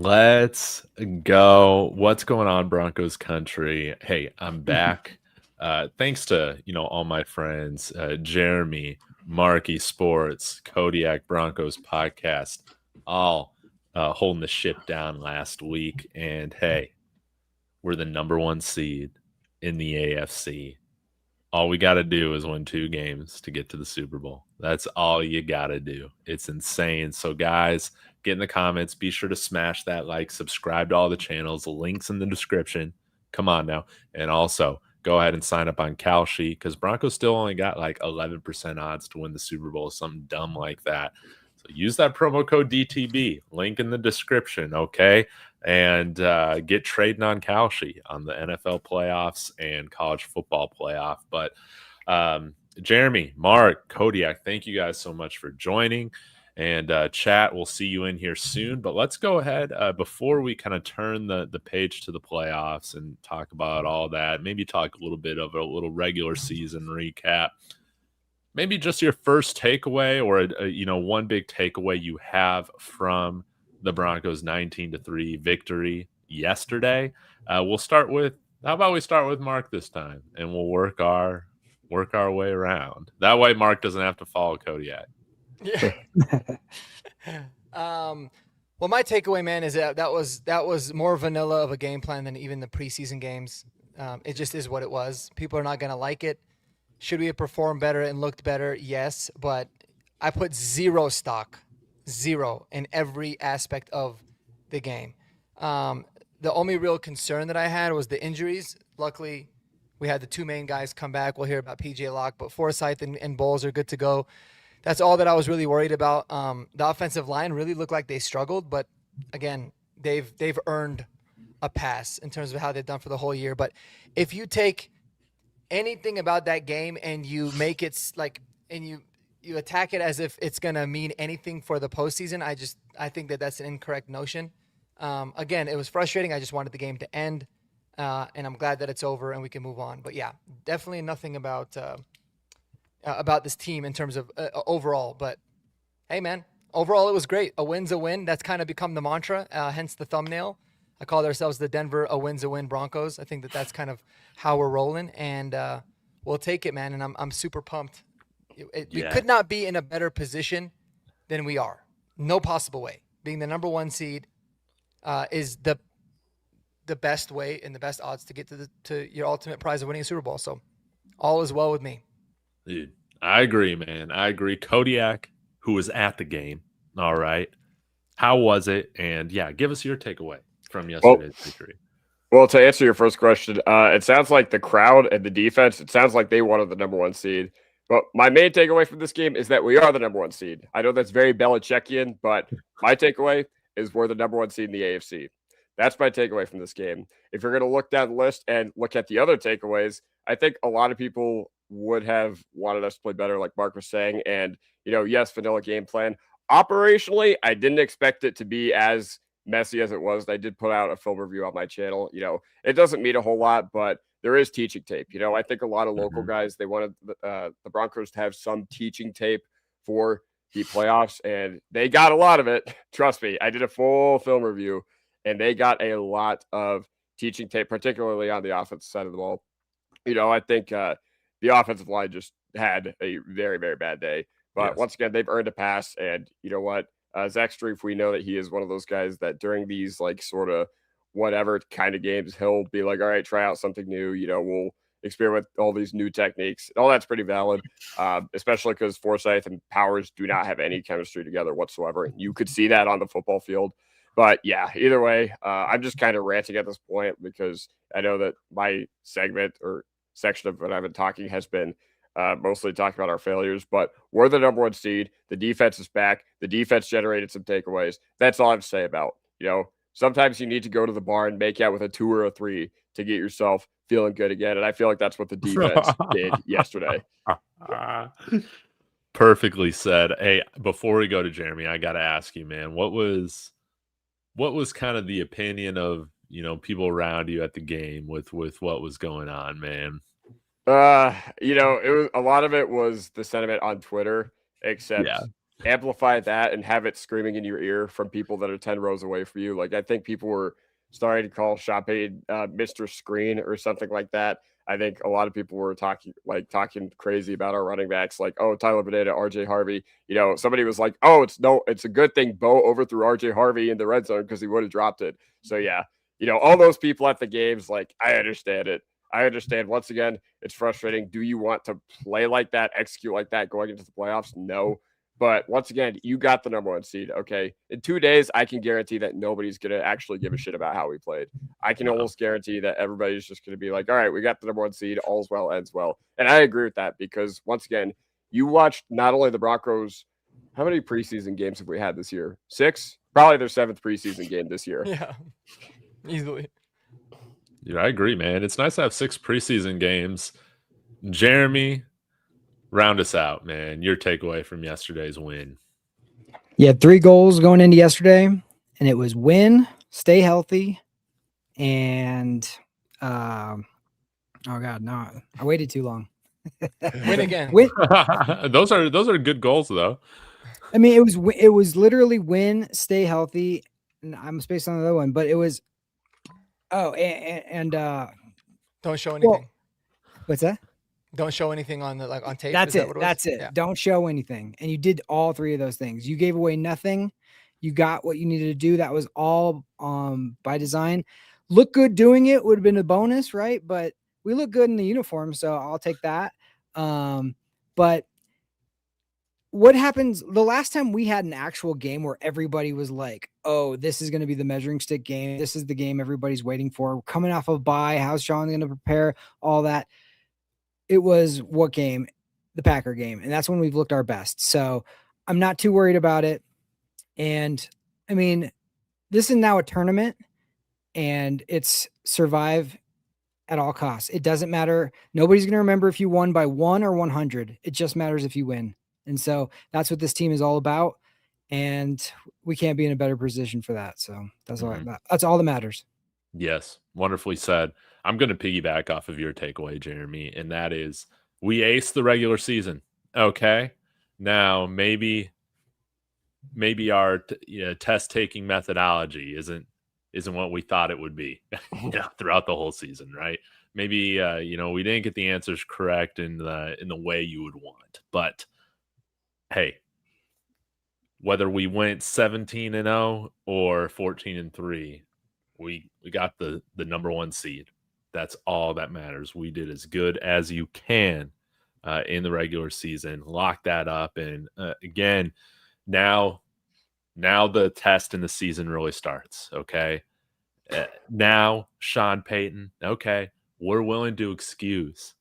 Let's go. What's going on, Broncos country? Hey, I'm back. Thanks to all my friends, Jeremy, Marky Sports, Kodiak Broncos podcast, all holding the ship down last week. And hey, we're the number one seed in the AFC. All we got to do is win 2 games to get to the Super Bowl. That's all you got to do. It's insane. So, guys, get in the comments. Be sure to smash that like, subscribe to all the channels. Links in the description. Come on now. And also, go ahead and sign up on Kalshi because Broncos still only got like 11% odds to win the Super Bowl, something dumb like that. So, use that promo code DTB. Link in the description, okay? And get trading on Kalshi on the NFL playoffs and college football playoff. But Jeremy, Mark, Kodiak, thank you guys so much for joining. And chat, we'll see you in here soon. But let's go ahead before we kind of turn the page to the playoffs and talk about all that. Maybe talk a little bit of a little regular season recap. Maybe just your first takeaway or one big takeaway you have from the Broncos 19-3 victory yesterday. We'll start with, how about we start with Mark this time and we'll work our way around. That way Mark doesn't have to follow Kodiak. Yeah. Well, my takeaway, man, is that was more vanilla of a game plan than even the preseason games. It just is what it was. People are not going to like it. Should we have performed better and looked better? Yes, but I put zero stock in every aspect of the game. The only real concern that I had was the injuries. Luckily, we had the 2 main guys come back. We'll hear about PJ Locke, but Forsyth and Bowles are good to go. That's all that I was really worried about. The offensive line really looked like they struggled, but again, they've earned a pass in terms of how they've done for the whole year. But if you take anything about that game and you make it you attack it as if it's going to mean anything for the postseason, I think that's an incorrect notion. Again, it was frustrating. I just wanted the game to end, and I'm glad that it's over and we can move on. But yeah, definitely nothing about this team in terms of overall. But hey, man, overall it was great. A win's a win. That's kind of become the mantra, hence the thumbnail. I called ourselves the Denver a win's a win Broncos. I think that's kind of how we're rolling, and we'll take it, man. And I'm super pumped. We could not be in a better position than we are. No possible way. Being the number 1 seed is the best way and the best odds to get to your ultimate prize of winning a Super Bowl. So all is well with me. Dude, I agree, man. I agree. Kodiak, who was at the game, all right. How was it? And yeah, give us your takeaway from yesterday's victory. Well, to answer your first question, it sounds like the crowd and the defense, it sounds like they wanted the number 1 seed. But my main takeaway from this game is that we are the number 1 seed. I know that's very Belichickian, but my takeaway is we're the number 1 seed in the AFC. That's my takeaway from this game. If you're going to look down the list and look at the other takeaways, I think a lot of people would have wanted us to play better, like Mark was saying. And, yes, vanilla game plan. Operationally, I didn't expect it to be as messy as it was. I did put out a film review on my channel. It doesn't mean a whole lot, but there is teaching tape. I think a lot of local guys, they wanted the Broncos to have some teaching tape for the playoffs, and they got a lot of it. Trust me, I did a full film review, and they got a lot of teaching tape, particularly on the offensive side of the ball. I think the offensive line just had a very, very bad day. But once again, they've earned a pass, and you know what? Zach Strief, we know that he is one of those guys that during these sort of whatever kind of games, he'll be like, all right, try out something new. We'll experiment with all these new techniques. All that's pretty valid, especially because Forsyth and Powers do not have any chemistry together whatsoever. You could see that on the football field. But yeah, either way, I'm just kind of ranting at this point because I know that my segment or section of what I've been talking has been mostly talking about our failures, but we're the number 1 seed. The defense is back. The defense generated some takeaways. That's all I'm saying about, sometimes you need to go to the bar and make out with a 2 or a 3 to get yourself feeling good again. And I feel like that's what the defense did yesterday. Perfectly said. Hey, before we go to Jeremy, I got to ask you, man, what was kind of the opinion of, people around you at the game with what was going on, man? It was a lot of it was the sentiment on Twitter, except amplify that and have it screaming in your ear from people that are 10 rows away from you. Like, I think people were starting to call Sean Payton Mr. Screen or something like that. I think a lot of people were talking crazy about our running backs, like, oh, Tyler Beneda, RJ Harvey. Somebody was like, oh, it's a good thing Bo overthrew RJ Harvey in the red zone because he would have dropped it. So yeah, all those people at the games, like, I understand it. I understand. Once again, it's frustrating. Do you want to play like that, execute like that going into the playoffs? No. But once again, you got the number 1 seed, okay? In 2 days, I can guarantee that nobody's going to actually give a shit about how we played. I can almost guarantee that everybody's just going to be like, all right, we got the number 1 seed, all's well, ends well. And I agree with that because, once again, you watched not only the Broncos, how many preseason games have we had this year? 6? Probably their 7th preseason game this year. Yeah, easily. Yeah, I agree, man. It's nice to have 6 preseason games. Jeremy, round us out, man. Your takeaway from yesterday's win. You had 3 goals going into yesterday, and it was win, stay healthy, and oh god, no, I waited too long. Win again. Win. Those are good goals, though. I mean, it was literally win, stay healthy, and I'm spaced on the other one, but it was and don't show anything. Well, what's that? Don't show anything on tape. That's it. That's it. Yeah. Don't show anything. And you did all 3 of those things. You gave away nothing. You got what you needed to do. That was all by design. Look good doing it would have been a bonus, right? But we look good in the uniform, so I'll take that. But what happens the last time we had an actual game where everybody was like, oh, this is going to be the measuring stick game. This is the game everybody's waiting for. We're coming off of bye. How's Sean going to prepare? All that. It was what game? The Packer game. And that's when we've looked our best. So I'm not too worried about it. And I mean, this is now a tournament and it's survive at all costs. It doesn't matter. Nobody's going to remember if you won by 1 or 100. It just matters if you win. And so that's what this team is all about. And we can't be in a better position for that. So that's all that matters. Yes. Wonderfully said. I'm going to piggyback off of your takeaway, Jeremy, and that is we aced the regular season. Okay. Now, maybe our test-taking methodology isn't what we thought it would be throughout the whole season, right? Maybe, we didn't get the answers correct in the way you would want. But, hey, whether we went 17-0 or 14-3, we got the number 1 seed. That's all that matters. We did as good as you can in the regular season. Lock that up. And again, now the test in the season really starts. Okay. Now, Sean Payton, okay, we're willing to excuse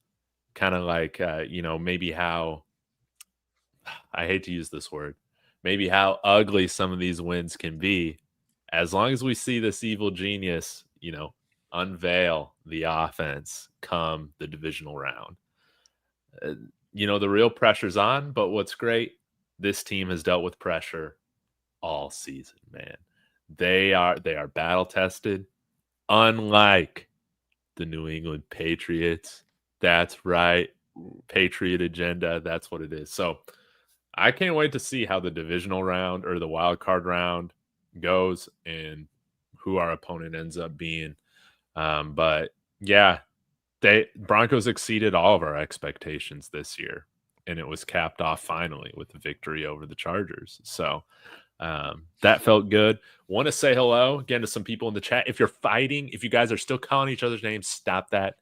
kind of like, maybe how, I hate to use this word, maybe how ugly some of these wins can be, as long as we see this evil genius, unveil the offense come the divisional round. The real pressure's on, but what's great, this team has dealt with pressure all season, man. They are battle tested, unlike the New England Patriots. That's right. Patriot agenda. That's what it is. So I can't wait to see how the divisional round or the wild card round goes and who our opponent ends up being. But yeah, Broncos exceeded all of our expectations this year, and it was capped off finally with the victory over the Chargers. So that felt good. Want to say hello again to some people in the chat. If you're fighting, if you guys are still calling each other's names, stop that.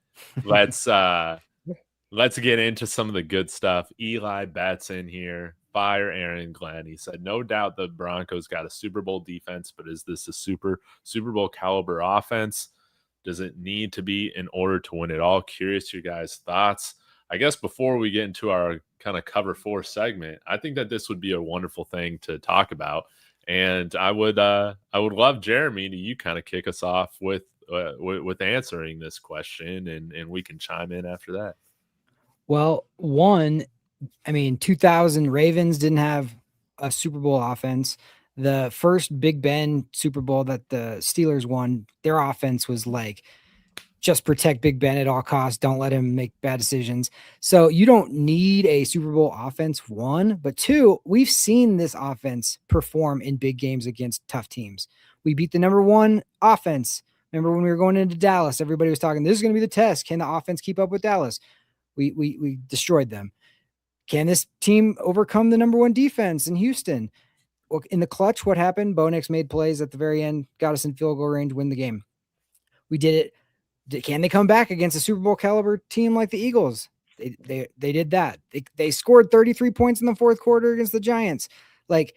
Let's get into some of the good stuff. Eli Betts in here. Fire Aaron Glenn. He said, no doubt the Broncos got a Super Bowl defense, but is this a Super Bowl caliber offense? Does it need to be in order to win it all? Curious your guys' thoughts. I guess before we get into our kind of cover 4 segment, I think that this would be a wonderful thing to talk about. And I would love, Jeremy, to you kind of kick us off with answering this question, and we can chime in after that. Well, 2000 Ravens didn't have a Super Bowl offense. The first Big Ben Super Bowl that the Steelers won, their offense was like just protect Big Ben at all costs. Don't let him make bad decisions. So you don't need a Super Bowl offense, one, but two, we've seen this offense perform in big games against tough teams. We beat the number one offense. Remember when we were going into Dallas, everybody was talking, this is going to be the test. Can the offense keep up with Dallas? We destroyed them. Can this team overcome the number one defense in Houston? Well, in the clutch, what happened? Bo Nix made plays at the very end, got us in field goal range, win the game. We did it. Can they come back against a Super Bowl caliber team like the Eagles? They did that. They scored 33 points in the fourth quarter against the Giants. Like,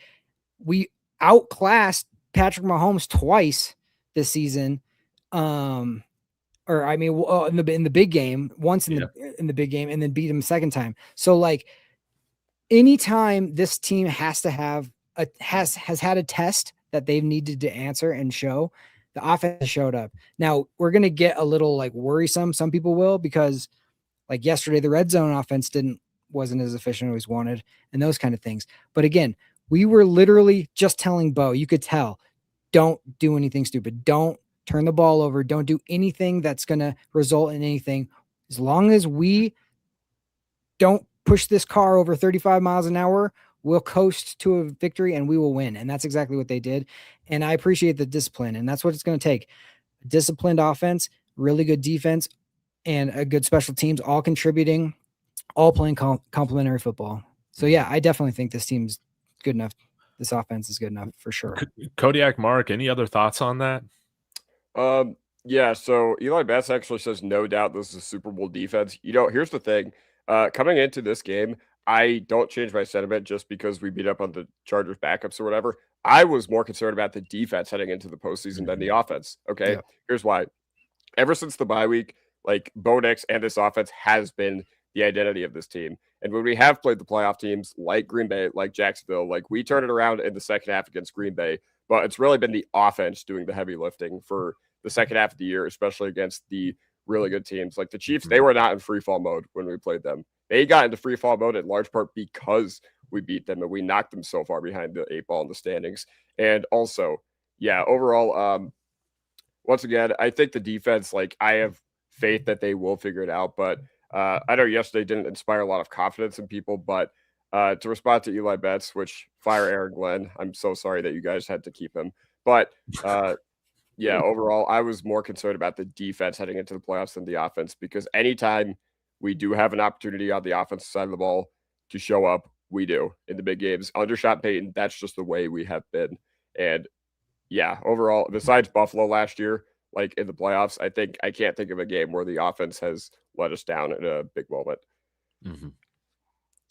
we outclassed Patrick Mahomes twice this season. In the big game, once in the big game, and then beat him the second time. So like, anytime this team has had a test that they've needed to answer and show, the offense showed up. Now we're gonna get a little like worrisome. Some people will, because like yesterday, the red zone offense wasn't as efficient as we wanted, and those kind of things. But again, we were literally just telling Bo, you could tell, don't do anything stupid. Don't turn the ball over. Don't do anything that's going to result in anything. As long as we don't push this car over 35 miles an hour, we'll coast to a victory and we will win. And that's exactly what they did. And I appreciate the discipline. And that's what it's going to take. A disciplined offense, really good defense, and a good special teams, all contributing, all playing complementary football. So yeah, I definitely think this team's good enough. This offense is good enough for sure. Kodiak, Mark, any other thoughts on that? Yeah, so Eli Betts actually says, no doubt this is a Super Bowl defense. Here's the thing. Coming into this game, I don't change my sentiment just because we beat up on the Chargers backups or whatever. I was more concerned about the defense heading into the postseason than the offense. Okay, yeah. Here's why. Ever since the bye week, like, Bo Nix and this offense has been the identity of this team. And when we have played the playoff teams like Green Bay, like Jacksonville, like, we turn it around in the second half against Green Bay. But it's really been the offense doing the heavy lifting for the second half of the year, especially against the really good teams. Like the Chiefs, they were not in free fall mode when we played them. They got into free fall mode in large part because we beat them and we knocked them so far behind the 8-ball in the standings. And also, yeah, overall, once again, I think the defense, like, I have faith that they will figure it out. But I know yesterday didn't inspire a lot of confidence in people, but to respond to Eli Betts, which fire Aaron Glenn, I'm so sorry that you guys had to keep him. But yeah, overall, I was more concerned about the defense heading into the playoffs than the offense, because anytime we do have an opportunity on the offensive side of the ball to show up, we do in the big games. Under Sean Payton, that's just the way we have been. And yeah, overall, besides Buffalo last year, like in the playoffs, I can't think of a game where the offense has let us down in a big moment. Mm-hmm.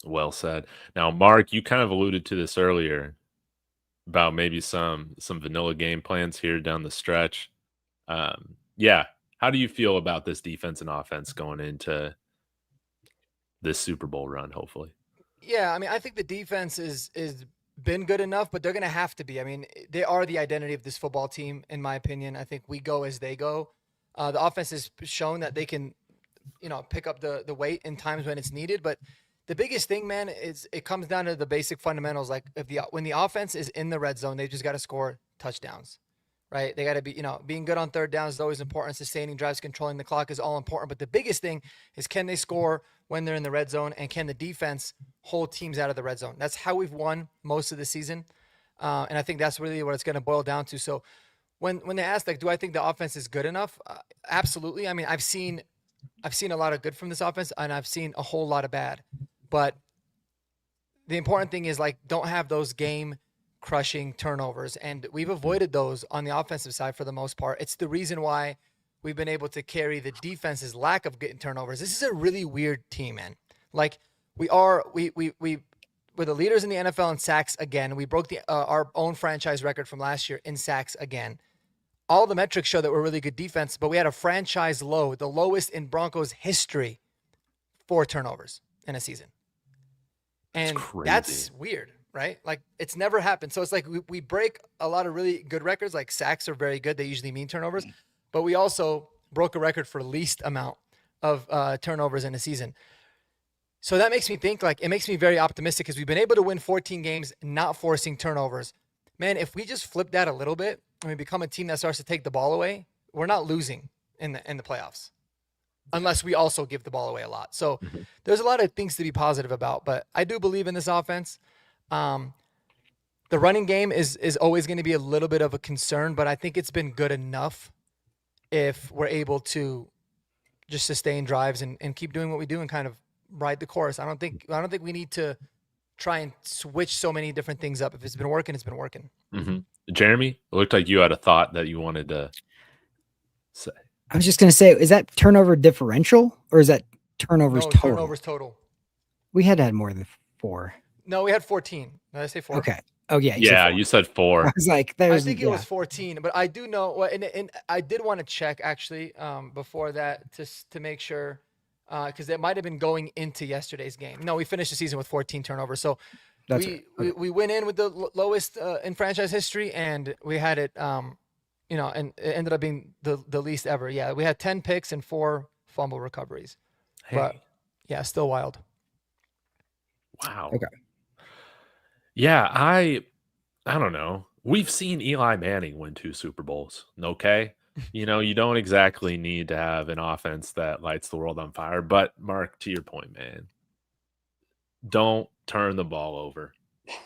Well said. Now, Mark, you kind of alluded to this earlier about maybe some vanilla game plans here down the stretch. Yeah, how do you feel about this defense and offense going into this Super Bowl run, hopefully? Yeah, I mean, I think the defense is been good enough, but they're going to have to be. I mean, they are the identity of this football team, in my opinion. I think we go as they go. The offense has shown that they can, pick up the weight in times when it's needed, but the biggest thing, man, is it comes down to the basic fundamentals. Like when the offense is in the red zone, they just got to score touchdowns, right? They got to be, being good on third downs is always important. Sustaining drives, controlling the clock is all important. But the biggest thing is, can they score when they're in the red zone, and can the defense hold teams out of the red zone? That's how we've won most of the season. And I think that's really what it's going to boil down to. So when they ask, like, do I think the offense is good enough? Absolutely. I mean, I've seen a lot of good from this offense, and I've seen a whole lot of bad. But the important thing is, like, don't have those game-crushing turnovers. And we've avoided those on the offensive side for the most part. It's the reason why we've been able to carry the defense's lack of getting turnovers. This is a really weird team, man. Like, we're the leaders in the NFL in sacks again. We broke our own franchise record from last year in sacks again. All the metrics show that we're really good defense, but we had a franchise low, the lowest in Broncos history, 4 turnovers in a season. And that's weird, right? Like, it's never happened. So it's like we break a lot of really good records. Like, sacks are very good. They usually mean turnovers. But we also broke a record for least amount of turnovers in a season. So that makes me think, like, it makes me very optimistic, because we've been able to win 14 games not forcing turnovers. Man, if we just flip that a little bit and we become a team that starts to take the ball away, we're not losing in the playoffs, unless we also give the ball away a lot. So Mhm. there's a lot of things to be positive about, but I do believe in this offense. The running game is always going to be a little bit of a concern, but I think it's been good enough if we're able to just sustain drives and keep doing what we do and kind of ride the course. I don't think we need to try and switch so many different things up. If it's been working, it's been working. Mm-hmm. Jeremy, it looked like you had a thought that you wanted to say. I was just going to say, is that turnover differential or is that turnovers No, total? turnovers total. We had more than 4. No, we had 14. Did I say 4? Okay. Oh yeah. Yeah, you said 4. I was like, I think it was 14, but I do know, and I did want to check actually before that to make sure, because it might have been going into yesterday's game. No, we finished the season with 14 turnovers, so we went in with the lowest in franchise history, and we had it, and it ended up being the least ever. Yeah, we had 10 picks and 4 fumble recoveries, but yeah, still wild. Wow. Okay. Yeah, I don't know. We've seen Eli Manning win 2 Super Bowls. Okay. You don't exactly need to have an offense that lights the world on fire. But Mark, to your point, man, don't turn the ball over.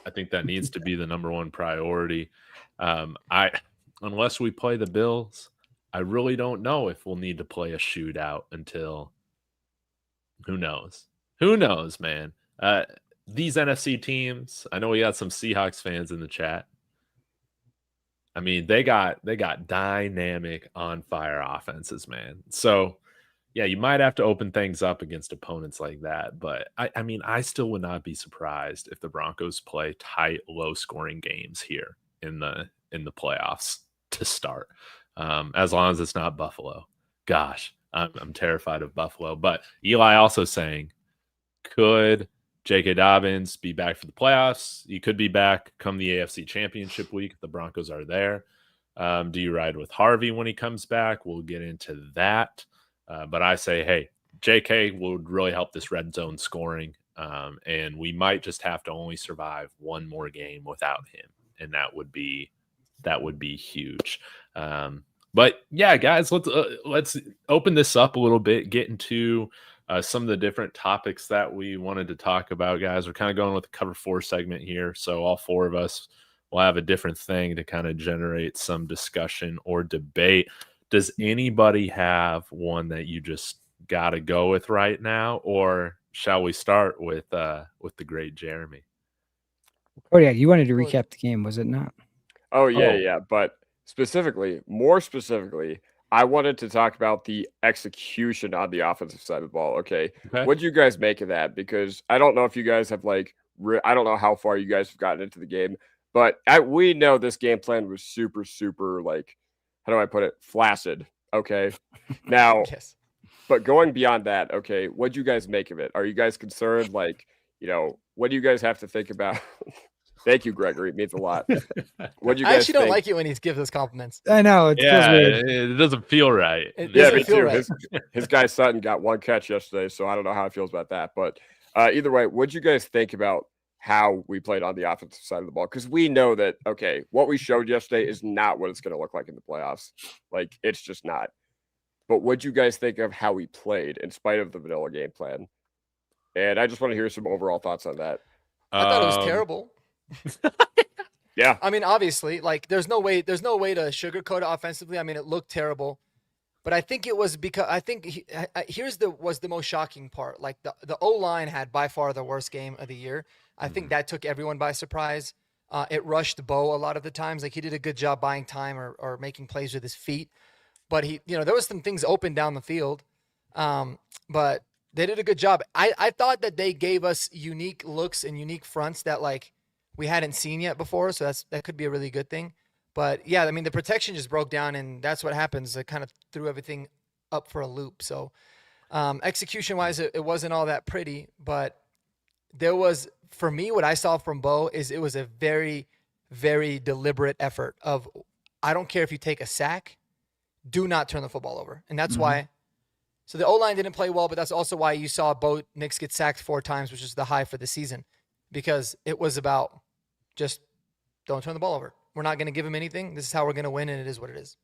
I think that needs to be the number one priority. Unless we play the Bills, I really don't know if we'll need to play a shootout until who knows? Who knows, man? These NFC teams, I know we got some Seahawks fans in the chat. I mean, they got dynamic on fire offenses, man. So yeah, you might have to open things up against opponents like that. But I mean, I still would not be surprised if the Broncos play tight, low scoring games here in the playoffs to start. As long as it's not Buffalo. Gosh, I'm terrified of Buffalo. But Eli also saying, could J.K. Dobbins be back for the playoffs? He could be back come the AFC Championship week if the Broncos are there. Do you ride with Harvey when he comes back? We'll get into that. But I say, hey, J.K. would really help this red zone scoring, and we might just have to only survive one more game without him, and that would be huge. But yeah, guys, let's open this up a little bit, get into some of the different topics that we wanted to talk about, guys. We're kind of going with the cover 4 segment here. So all 4 of us will have a different thing to kind of generate some discussion or debate. Does anybody have one that you just got to go with right now? Or shall we start with the great Jeremy? Oh yeah. You wanted to recap the game, was it not? Oh, yeah. But more specifically, I wanted to talk about the execution on the offensive side of the ball. Okay. What do you guys make of that? Because I don't know if you guys have I don't know how far you guys have gotten into the game, but we know this game plan was super, super how do I put it? Flaccid. Okay. Now, Yes. But going beyond that, okay, what do you guys make of it? Are you guys concerned? What do you guys have to think about? Thank you, Gregory. It means a lot. What do you guys I actually don't think? like it when he gives us compliments. I know. It feels weird. It doesn't feel right. Yeah, me feel too. right. His guy Sutton got 1 catch yesterday, so I don't know how he feels about that. But either way, what do you guys think about how we played on the offensive side of the ball? Because we know that, okay, what we showed yesterday is not what it's going to look like in the playoffs. It's just not. But what do you guys think of how we played in spite of the vanilla game plan? And I just want to hear some overall thoughts on that. I thought it was terrible. Yeah. I mean, obviously, there's no way to sugarcoat it offensively. I mean, it looked terrible, but I think it was because here's the most shocking part. The O-line had by far the worst game of the year. I think that took everyone by surprise. It rushed Bo a lot of the times. He did a good job buying time or making plays with his feet, but there was some things open down the field. But they did a good job. I thought that they gave us unique looks and unique fronts that we hadn't seen yet before, so that could be a really good thing. But yeah, I mean, the protection just broke down, and that's what happens. It kind of threw everything up for a loop. So execution-wise, it wasn't all that pretty, but there was, for me, what I saw from Bo is it was a very, very deliberate effort of, I don't care if you take a sack, do not turn the football over. And that's why. So the O-line didn't play well, but that's also why you saw Bo Nix get sacked 4 times, which is the high for the season, because it was about just don't turn the ball over. We're not going to give him anything. This is how we're going to win, and it is what it is.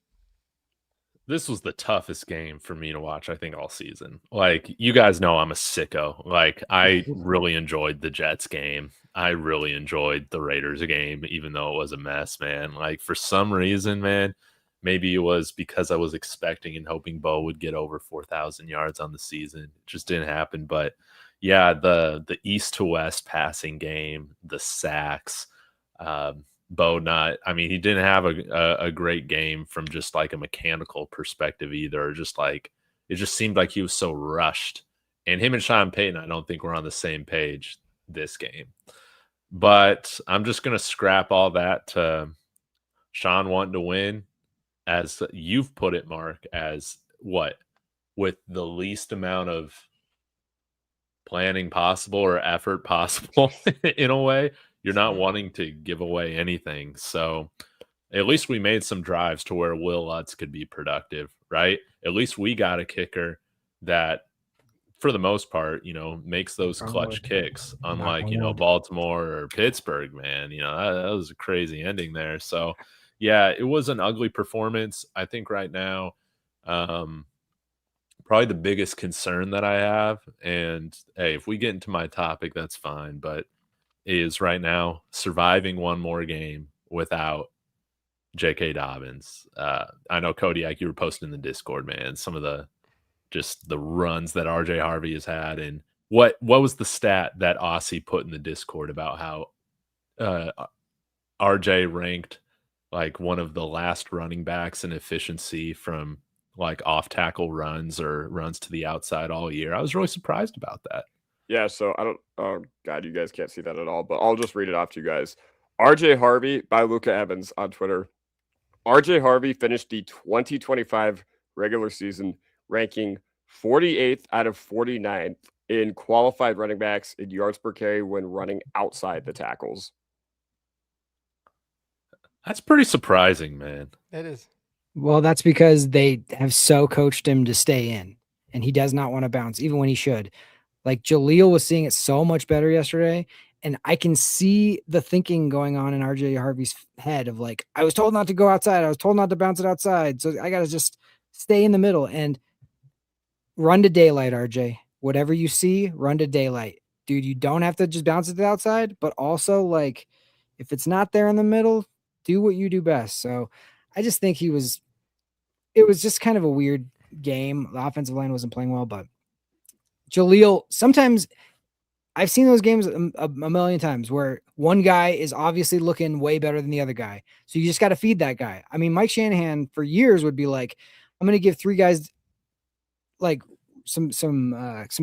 This was the toughest game for me to watch, I think, all season. Like, you guys know I'm a sicko. Like, I really enjoyed the Jets game. I really enjoyed the Raiders game, even though it was a mess, man. Like, for some reason, man, maybe it was because I was expecting and hoping Bo would get over 4,000 yards on the season. It just didn't happen. But yeah, the east to west passing game, the sacks, Bo not, I mean, he didn't have a great game from just like a mechanical perspective either. Just like it just seemed like he was so rushed. And him and Sean Payton, I don't think we're on the same page this game. But I'm just gonna scrap all that to Sean wanting to win, as you've put it, Mark, as what, with the least amount of planning possible or effort possible in a way. You're not wanting to give away anything. So at least we made some drives to where Will Lutz could be productive, right? At least we got a kicker that, for the most part, makes those clutch kicks, unlike, Baltimore or Pittsburgh, man. That was a crazy ending there. So, yeah, it was an ugly performance. I think right now, probably the biggest concern that I have, and hey, if we get into my topic, that's fine, but is right now surviving one more game without J.K. Dobbins. I know, Kodiak, you were posting in the Discord, man, some of the runs that RJ Harvey has had. And what was the stat that Aussie put in the Discord about how RJ ranked like one of the last running backs in efficiency from like off tackle runs or runs to the outside all year? I was really surprised about that. Yeah, so I don't. Oh God, you guys can't see that at all, but I'll just read it off to you guys. RJ Harvey by Luca Evans on Twitter. RJ Harvey finished the 2025 regular season ranking 48th out of 49th in qualified running backs in yards per carry when running outside the tackles. That's pretty surprising, man. It is. Well, that's because they have so coached him to stay in, and he does not want to bounce, even when he should. Like, Jaleel was seeing it so much better yesterday, and I can see the thinking going on in RJ Harvey's head of like, I was told not to go outside. I was told not to bounce it outside. So I got to just stay in the middle and run to daylight, RJ. Whatever you see, run to daylight. Dude, you don't have to just bounce it to the outside, but also, like, if it's not there in the middle, do what you do best. So I just think it was just kind of a weird game. The offensive line wasn't playing well, but Jaleel, sometimes I've seen those games a million times where one guy is obviously looking way better than the other guy. So you just got to feed that guy. I mean, Mike Shanahan for years would be like, I'm going to give three guys like some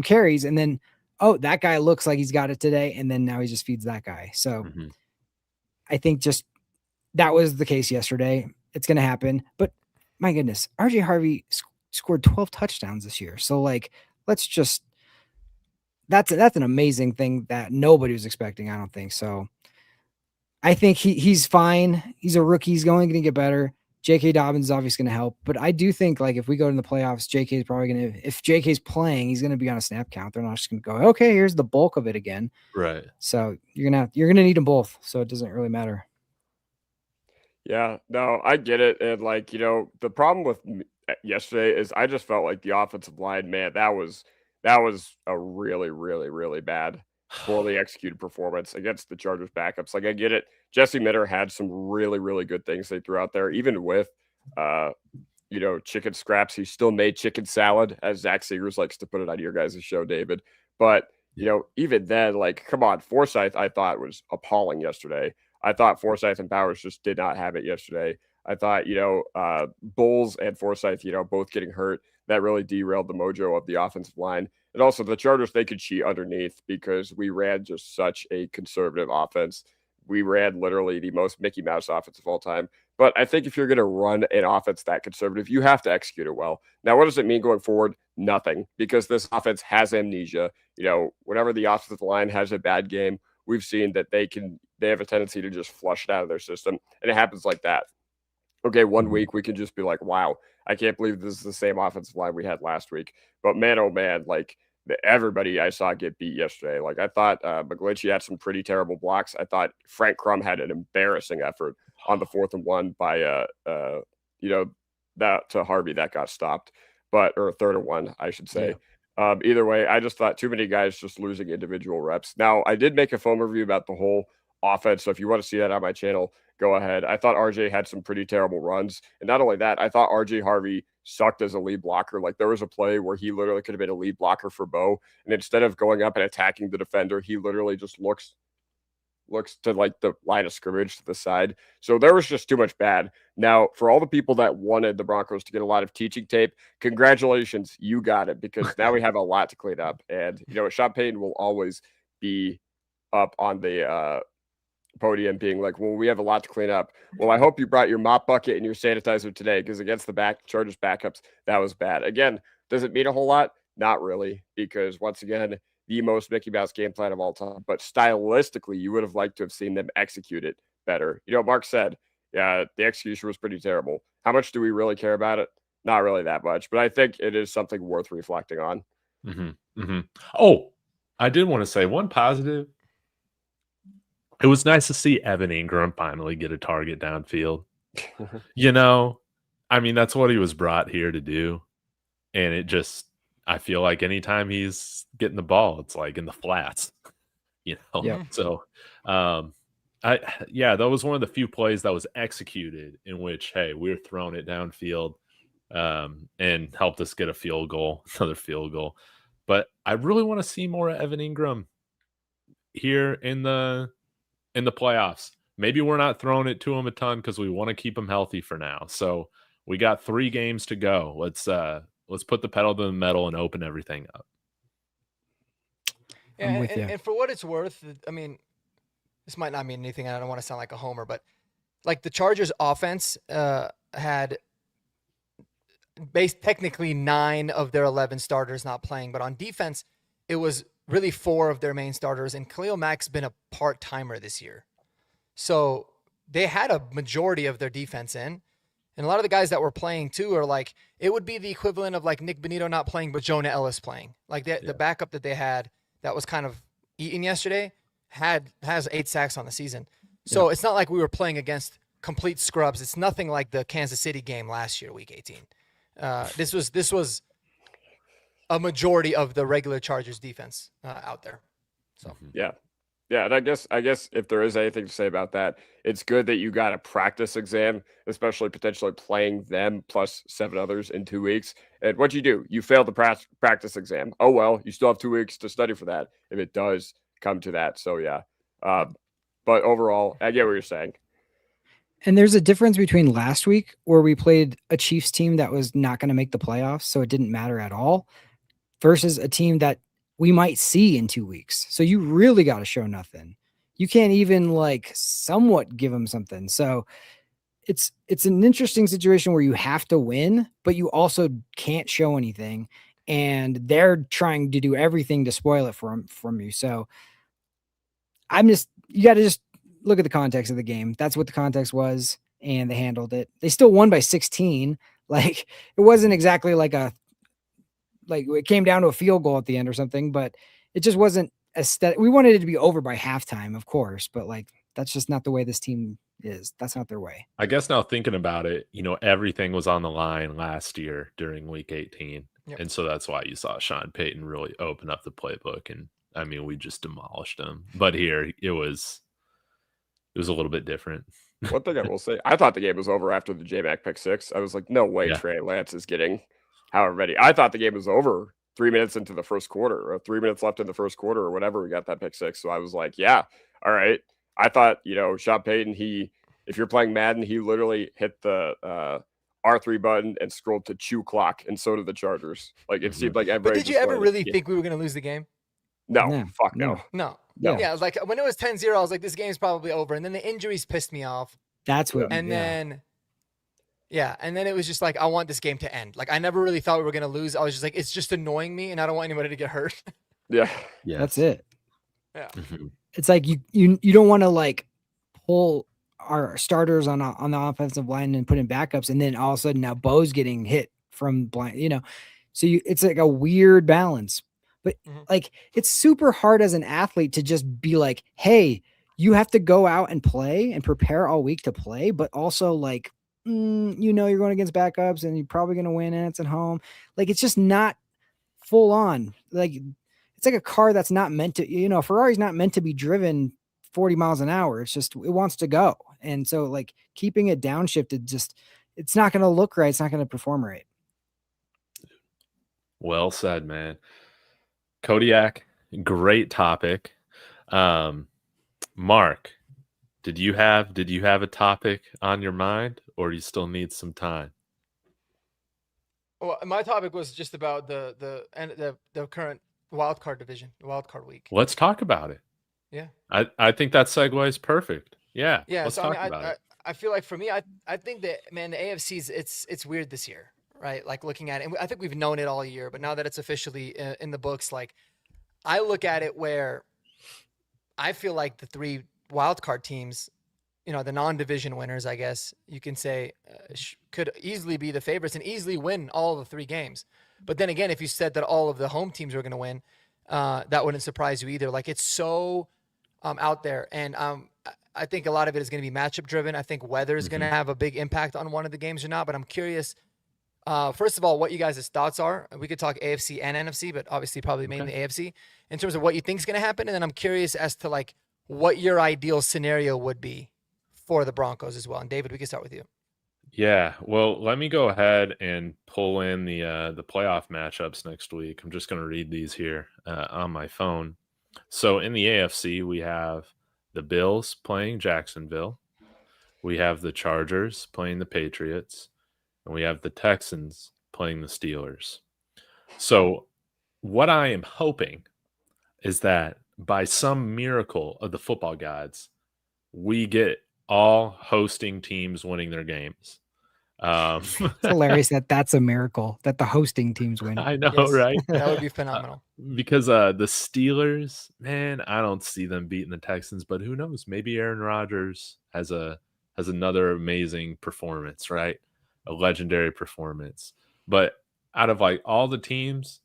carries, and then, oh, that guy looks like he's got it today. And then now he just feeds that guy. So I think just that was the case yesterday. It's going to happen. But my goodness, RJ Harvey scored 12 touchdowns this year. So like, let's just, that's an amazing thing that nobody was expecting. I don't think so. I think he's fine. He's a rookie. He's only going to get better. J.K. Dobbins is obviously going to help, but I do think like if we go to the playoffs, J.K. is probably going to, if J.K.'s playing, he's going to be on a snap count. They're not just going to go, okay, here's the bulk of it again. Right. So you're going to need them both. So it doesn't really matter. Yeah, no, I get it. And like, the problem with yesterday is I just felt like the offensive line, man, that was a really, really, really bad, poorly executed performance against the Chargers backups. Like, I get it. Jesse Minter had some really, really good things they threw out there, even with, chicken scraps. He still made chicken salad, as Zach Seegers likes to put it on your guys' show, David. But, even then, like, come on, Forsyth, I thought was appalling yesterday. I thought Forsyth and Powers just did not have it yesterday. I thought, Bowles and Forsyth, both getting hurt. That really derailed the mojo of the offensive line. And also the Chargers, they could cheat underneath because we ran just such a conservative offense. We ran literally the most Mickey Mouse offense of all time. But I think if you're going to run an offense that conservative, you have to execute it well. Now, what does it mean going forward? Nothing, because this offense has amnesia. Whenever the offensive line has a bad game, we've seen that they have a tendency to just flush it out of their system. And it happens like that. Okay, 1 week we can just be like, wow, I can't believe this is the same offensive line we had last week. But man, oh man, like everybody I saw get beat yesterday. Like I thought McGlinchey had some pretty terrible blocks. I thought Frank Crum had an embarrassing effort on the 4th and 1 by that to Harvey that got stopped, or 3rd and 1, I should say. Either way, I just thought too many guys just losing individual reps. Now, I did make a film review about the whole offense, so if you want to see that on my channel, go ahead. I thought RJ had some pretty terrible runs, and not only that, I thought RJ Harvey sucked as a lead blocker. Like, there was a play where he literally could have been a lead blocker for Bo, and instead of going up and attacking the defender, he literally just looks to like the line of scrimmage to the side. So there was just too much bad. Now, for all the people that wanted the Broncos to get a lot of teaching tape, congratulations, you got it, because now we have a lot to clean up. And, Sean Payton will always be up on the podium being like, well, we have a lot to clean up. Well, I hope you brought your mop bucket and your sanitizer today, because against the Chargers backups, that was bad. Again, does it mean a whole lot? Not really, because once again, the most Mickey Mouse game plan of all time. But stylistically, you would have liked to have seen them execute it better. Mark said, yeah, the execution was pretty terrible. How much do we really care about it? Not really that much, but I think it is something worth reflecting on. Oh, I did want to say one positive. It was nice to see Evan Ingram finally get a target downfield. I mean, that's what he was brought here to do. And I feel like anytime he's getting the ball, it's like in the flats, So, that was one of the few plays that was executed in which, hey, we're throwing it downfield, and helped us get another field goal. But I really want to see more of Evan Ingram here in the playoffs. Maybe we're not throwing it to him a ton because we want to keep him healthy for now. So we got 3 games to go. Let's put the pedal to the metal and open everything up. Yeah, and for what it's worth, I mean, this might not mean anything. I don't want to sound like a homer, but like the Chargers offense had technically 9 of their 11 starters not playing, but on defense, it was really 4 of their main starters, and Khalil Mack's been a part-timer this year. So they had a majority of their defense in. And a lot of the guys that were playing too are like, it would be the equivalent of like Nick Bonito not playing, but Jonah Ellis playing. Like the backup that they had that was kind of eaten yesterday has 8 sacks on the season. So it's not like we were playing against complete scrubs. It's nothing like the Kansas City game last year, week 18. This was a majority of the regular Chargers defense out there. So Yeah, and I guess if there is anything to say about that, it's good that you got a practice exam, especially potentially playing them plus 7 others in 2 weeks. And what you do, you failed the practice exam. Oh, well, you still have 2 weeks to study for that if it does come to that. So, yeah. But overall, I get what you're saying. And there's a difference between last week where we played a Chiefs team that was not going to make the playoffs, so it didn't matter at all, versus a team that we might see in 2 weeks. So you really got to show nothing. You can't even like somewhat give them something. So it's an interesting situation where you have to win, but you also can't show anything. And they're trying to do everything to spoil it from you. So you got to just look at the context of the game. That's what the context was. And they handled it. They still won by 16. Like it wasn't exactly like it came down to a field goal at the end or something, but it just wasn't aesthetic. We wanted it to be over by halftime, of course, but like, that's just not the way this team is. That's not their way. I guess now thinking about it, everything was on the line last year during week 18. Yep. And so that's why you saw Sean Payton really open up the playbook. And I mean, we just demolished them, but here it was a little bit different. One thing I will say, I thought the game was over after the J-Mac pick 6. I was like, no way Trey Lance is getting however many. I thought the game was over 3 minutes into the first quarter, or 3 minutes left in the first quarter, or whatever. We got that pick 6. So I was like, yeah, all right. I thought, Sean Payton, if you're playing Madden, he literally hit the R3 button and scrolled to chew clock, and so did the Chargers. Like it seemed like everybody. But did you ever really think we were going to lose the game? No, fuck no. Yeah, it was like when it was 10-0, I was like, this game's probably over. And then the injuries pissed me off. That's what. And then it was just like, I want this game to end. Like I never really thought we were going to lose. I was just like, it's just annoying me, and I don't want anybody to get hurt. Yeah, that's it. Yeah, it's like you don't want to like pull our starters on the offensive line and put in backups, and then all of a sudden now Bo's getting hit from blind. So it's like a weird balance. But like, it's super hard as an athlete to just be like, hey, you have to go out and play and prepare all week to play, but also like you know, you're going against backups and you're probably going to win and it's at home. Like, it's just not full on. Like, it's like a car that's not meant to, you know, Ferrari's not meant to be driven 40 miles an hour. It's just, it wants to go. And so, like, keeping it downshifted, just, it's not going to look right. It's not going to perform right. Well said, man. Kodiak, great topic. Mark, did you have a topic on your mind, or do you still need some time? Well, my topic was just about the current wild card division, wild card week. Let's talk about it. Yeah. I think that segue is perfect. Yeah. Yeah. Let's So talk I mean, about it. I feel like for me, I think that, man, the AFC's it's weird this year, right? Like, looking at it, and I think we've known it all year, but now that it's officially in the books, like, I look at it where I feel like the three wild card teams, you know, the non-division winners, I guess you can say, could easily be the favorites and easily win all the three games. But then again, if you said that all of the home teams were going to win, that wouldn't surprise you either. Like, it's so out there. And I think a lot of it is going to be matchup driven. I think weather is going to have a big impact on one of the games or not. But I'm curious, first of all, what you guys' thoughts are. We could talk AFC and NFC, but obviously probably mainly AFC, in terms of what you think is going to happen. And then I'm curious as to, like, what your ideal scenario would be for the Broncos as well. And David, we can start with you. Yeah, well, let me go ahead and pull in the playoff matchups next week. I'm just going to read these here on my phone. So in the AFC, we have the Bills playing Jacksonville. We have the Chargers playing the Patriots. And we have the Texans playing the Steelers. So what I am hoping is that by some miracle of the football gods, we get all hosting teams winning their games. It's hilarious that that's a miracle that the hosting teams win. I know, Yes, right? That would be phenomenal. Because the Steelers, man, I don't see them beating the Texans, but who knows? Maybe Aaron Rodgers has another amazing performance, right? A legendary performance. But out of, like, all the teams,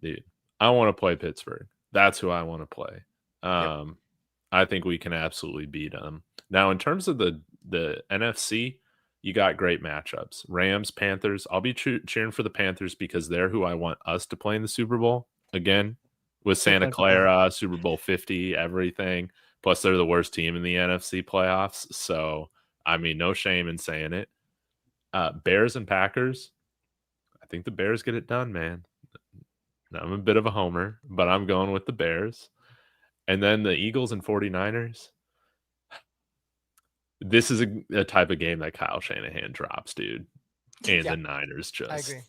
dude, I want to play Pittsburgh. That's who I want to play. I think we can absolutely beat them. Now, in terms of the NFC, you got great matchups. Rams, Panthers. I'll be cheering for the Panthers because they're who I want us to play in the Super Bowl. Again, with Santa Clara, Super Bowl 50, everything. Plus, they're the worst team in the NFC playoffs. So, I mean, no shame in saying it. Bears and Packers. I think the Bears get it done, man. I'm a bit of a homer, but I'm going with the Bears. And then the Eagles and 49ers. This is a type of game that Kyle Shanahan drops, dude. And the Niners just. I agree.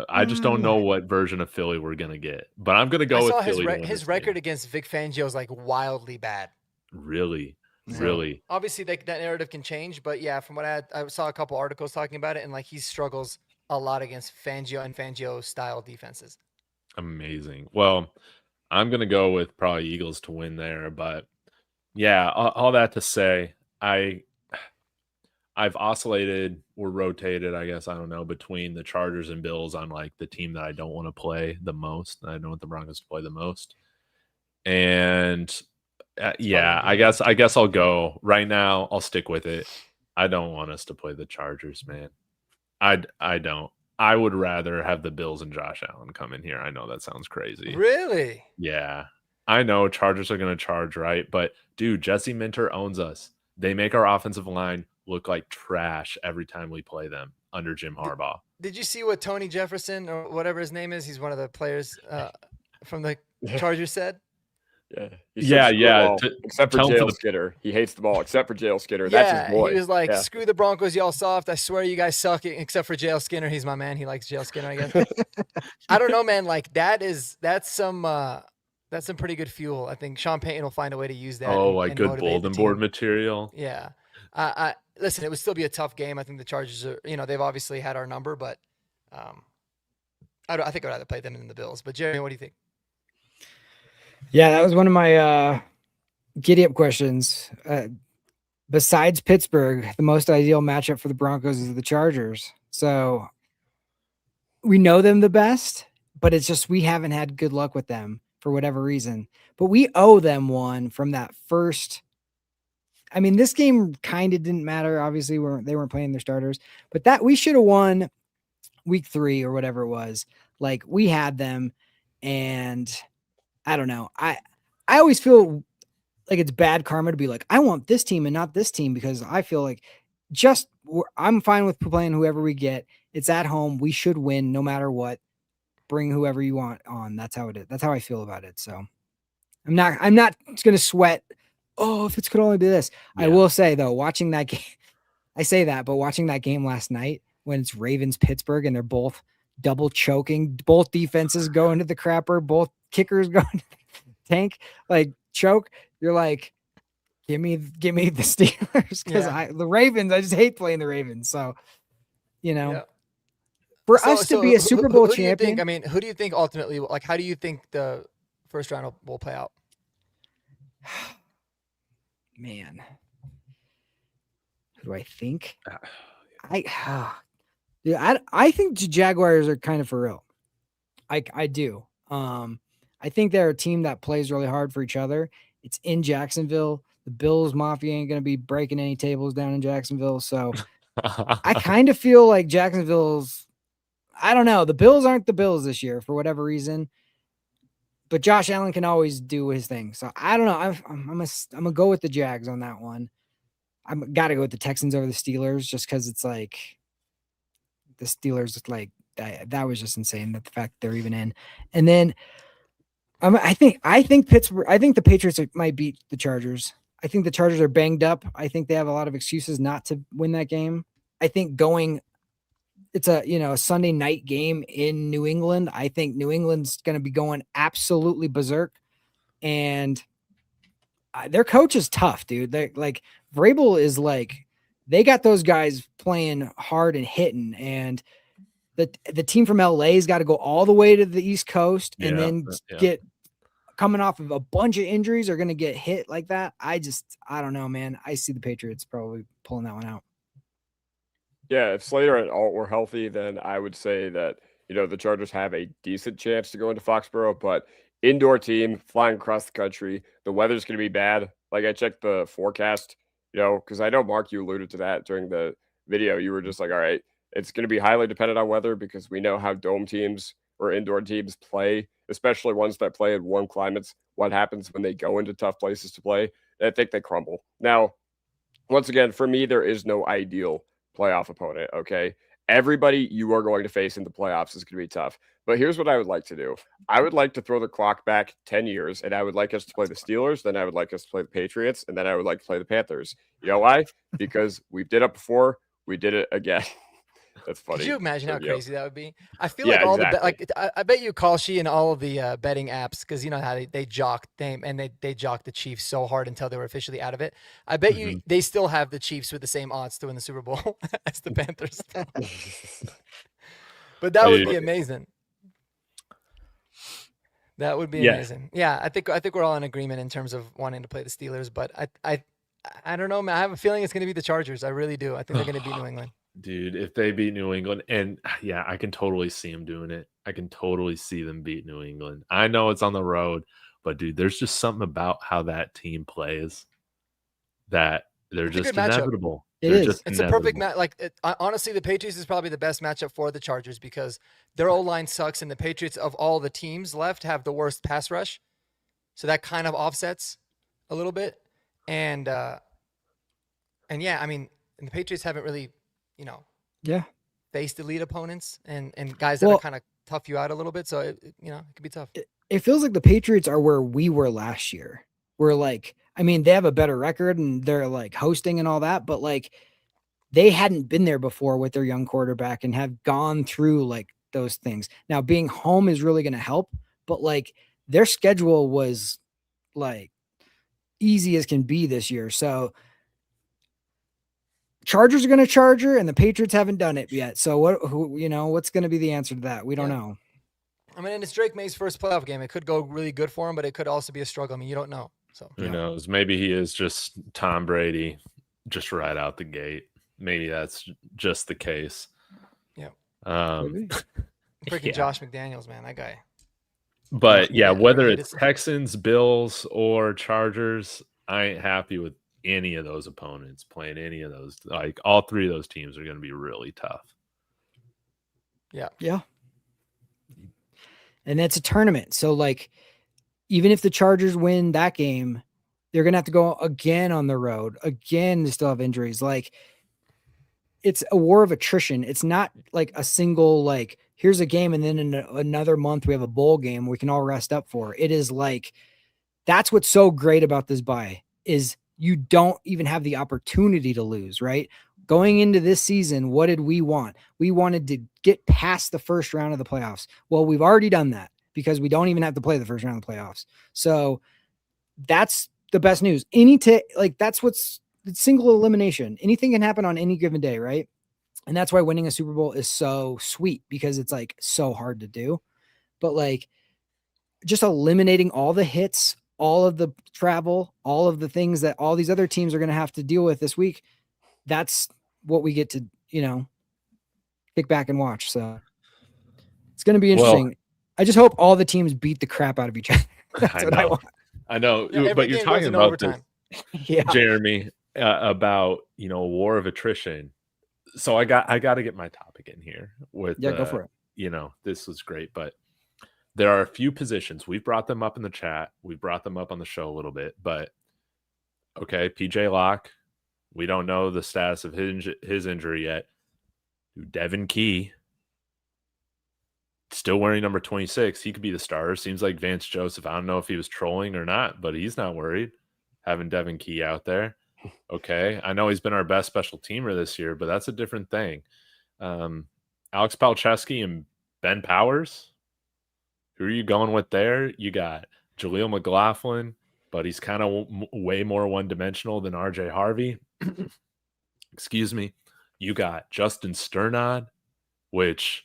I just don't know what version of Philly we're going to get. But I'm going to go with Philly. His record against Vic Fangio is, like, wildly bad. Really? So, really? Obviously, that narrative can change. But, yeah, from what I saw a couple articles talking about it, and, like, he struggles a lot against Fangio and Fangio-style defenses. Amazing. Well, I'm going to go with probably Eagles to win there. But, yeah, all that to say, I've oscillated or rotated, I guess, I don't know, between the Chargers and Bills on, like, the team that I don't want to play the most. I don't want the Broncos to play the most. And yeah, I guess I'll go right now. I'll stick with it. I don't want us to play the Chargers, man. I don't. I would rather have the Bills and Josh Allen come in here. I know that sounds crazy. Really? Yeah. I know Chargers are going to charge, right? But, dude, Jesse Minter owns us. They make our offensive line look like trash every time we play them under Jim Harbaugh. Did you see what Tony Jefferson, or whatever his name is, he's one of the players from the Chargers, said? Yeah. Except for JL Skinner. He hates the ball, except for JL Skinner. That's his boy. He was like, screw the Broncos, y'all soft. I swear you guys suck, except for JL Skinner. He's my man. He likes JL Skinner, I guess. I don't know, man. Like, that's some pretty good fuel. I think Sean Payton will find a way to use that. Oh, like good bulletin board material. Yeah. Listen, it would still be a tough game. I think the Chargers are, they've obviously had our number, but I think I'd rather play them than the Bills. But Jeremy, what do you think? Yeah, that was one of my giddy up questions. Besides Pittsburgh, the most ideal matchup for the Broncos is the Chargers. So we know them the best, but it's just we haven't had good luck with them for whatever reason. But we owe them one from that first I mean, this game kind of didn't matter. Obviously, they weren't playing their starters, but that we should have won week 3 or whatever it was. Like we had them, and I don't know. I always feel like it's bad karma to be like, I want this team and not this team, because I feel like I'm fine with playing whoever we get. It's at home. We should win no matter what. Bring whoever you want on. That's how it is. That's how I feel about it. So I'm not going to sweat. Oh, if it could only be this. Yeah. I will say though, watching that game, I say that, but watching that game last night when it's Ravens Pittsburgh and they're both double choking, both defenses go into the crapper, both kickers go into the tank, like choke. You're like, give me the Steelers, because the Ravens, I just hate playing the Ravens. So, for us to be a Super Bowl champion, I mean, who do you think ultimately? Like, how do you think the first round will play out? Man, who do I think? I think the Jaguars are kind of for real. I do. I think they're a team that plays really hard for each other. It's in Jacksonville. The Bills Mafia ain't going to be breaking any tables down in Jacksonville. So I kind of feel like Jacksonville's, I don't know. The Bills aren't the Bills this year for whatever reason, but Josh Allen can always do his thing. So I don't know. I'm gonna go with the Jags on that one. I'm got to go with the Texans over the Steelers, just because it's like the Steelers, like that was just insane, that the fact they're even in. And then I think Pittsburgh, I think the Patriots might beat the Chargers. I think the Chargers are banged up. I think they have a lot of excuses not to win that game. I think it's a Sunday night game in New England. I think New England's going to be going absolutely berserk, and their coach is tough, dude. They like Vrabel is like, they got those guys playing hard and hitting, and the team from LA's got to go all the way to the East Coast and then get coming off of a bunch of injuries, are going to get hit like that. I don't know, man. I see the Patriots probably pulling that one out. Yeah, if Slater and Alt were healthy, then I would say that, the Chargers have a decent chance to go into Foxborough, but indoor team flying across the country, the weather's going to be bad. Like, I checked the forecast, because I know, Mark, you alluded to that during the video. You were just like, all right, it's going to be highly dependent on weather, because we know how dome teams or indoor teams play, especially ones that play in warm climates. What happens when they go into tough places to play? I think they crumble. Now, once again, for me, there is no ideal playoff opponent, okay? Everybody you are going to face in the playoffs is going to be tough. But here's what I would like to do. I would like to throw the clock back 10 years, and I would like us to play the Steelers, then I would like us to play the Patriots, and then I would like to play the Panthers. You know why? Because we've did it before. We did it again. That's funny. Could you imagine how crazy that would be? I feel like all exactly. I bet you Kalshi and all of the betting apps, because you know how they jock they jocked the Chiefs so hard until they were officially out of it. I bet you they still have the Chiefs with the same odds to win the Super Bowl as the Panthers. But that would be amazing. That would be amazing. Yeah, I think we're all in agreement in terms of wanting to play the Steelers, but I don't know, man. I have a feeling it's going to be the Chargers. I really do. I think they're going to beat New England. Dude, if they beat New England, and yeah, I can totally see them doing it. I can totally see them beat New England. I know it's on the road, but dude, there's just something about how that team plays that they're just inevitable. It's a perfect match. Like, honestly, the Patriots is probably the best matchup for the Chargers, because their O-line sucks, and the Patriots, of all the teams left, have the worst pass rush. So that kind of offsets a little bit. And yeah, I mean, and the Patriots haven't really, faced elite opponents and guys that are kind of tough you out a little bit. So, it could be tough. It feels like the Patriots are where we were last year. We're like, I mean, they have a better record and they're like hosting and all that, but like they hadn't been there before with their young quarterback and have gone through like those things. Now, being home is really going to help, but like their schedule was like easy as can be this year. So Chargers are going to Charger, and the Patriots haven't done it yet. So what's going to be the answer to that? We don't know. I mean, and it's Drake May's first playoff game. It could go really good for him, but it could also be a struggle. I mean, you don't know. So who knows? Maybe he is just Tom Brady, just right out the gate. Maybe that's just the case. Yeah. Freaking Josh McDaniels, man, that guy. But yeah, whether it's Texans, Bills, or Chargers, I ain't happy with any of those opponents, playing any of those, like all three of those teams are going to be really tough. Yeah. And that's a tournament. So like, even if the Chargers win that game, they're going to have to go again on the road. Again, they still have injuries. Like, it's a war of attrition. It's not like a single, like, here's a game and then in another month we have a bowl game we can all rest up for. It is like, that's what's so great about this bye is you don't even have the opportunity to lose, right? Going into this season, what did we want? We wanted to get past the first round of the playoffs. Well, we've already done that because we don't even have to play the first round of the playoffs. So that's the best news. That's what's single elimination. Anything can happen on any given day, right? And that's why winning a Super Bowl is so sweet because it's like so hard to do. But like just eliminating all the hits, all of the travel, all of the things that all these other teams are going to have to deal with this week, that's what we get to, kick back and watch. So it's going to be interesting. Well, I just hope all the teams beat the crap out of each other. That's what I want. I know, Yeah, but you're talking about overtime. Yeah. Jeremy, about war of attrition. So I got to get my topic in here with go for it. This was great, but there are a few positions. We've brought them up in the chat. We've brought them up on the show a little bit, but okay, PJ Locke, we don't know the status of his injury yet. Devin Key, still wearing number 26. He could be the starter. Seems like Vance Joseph. I don't know if he was trolling or not, but he's not worried having Devin Key out there. Okay. I know he's been our best special teamer this year, but that's a different thing. Alex Palczewski and Ben Powers. Who are you going with there? You got Jaleel McLaughlin, but he's kind of way more one-dimensional than RJ Harvey. Excuse me. You got Justin Sternad, which,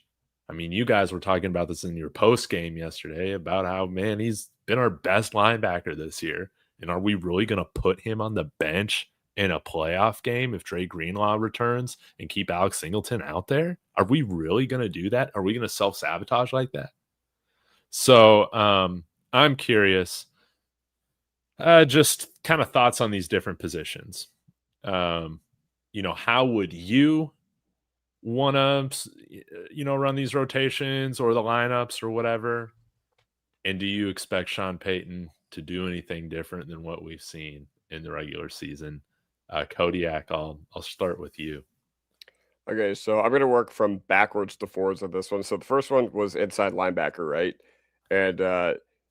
I mean, you guys were talking about this in your post game yesterday about how, man, he's been our best linebacker this year. And are we really going to put him on the bench in a playoff game if Dre Greenlaw returns and keep Alex Singleton out there? Are we really going to do that? Are we going to self-sabotage like that? So I'm curious, just kind of thoughts on these different positions. How would you want to, run these rotations or the lineups or whatever? And do you expect Sean Payton to do anything different than what we've seen in the regular season? Kodiak, I'll start with you. Okay, so I'm going to work from backwards to forwards on this one. So the first one was inside linebacker, right? And,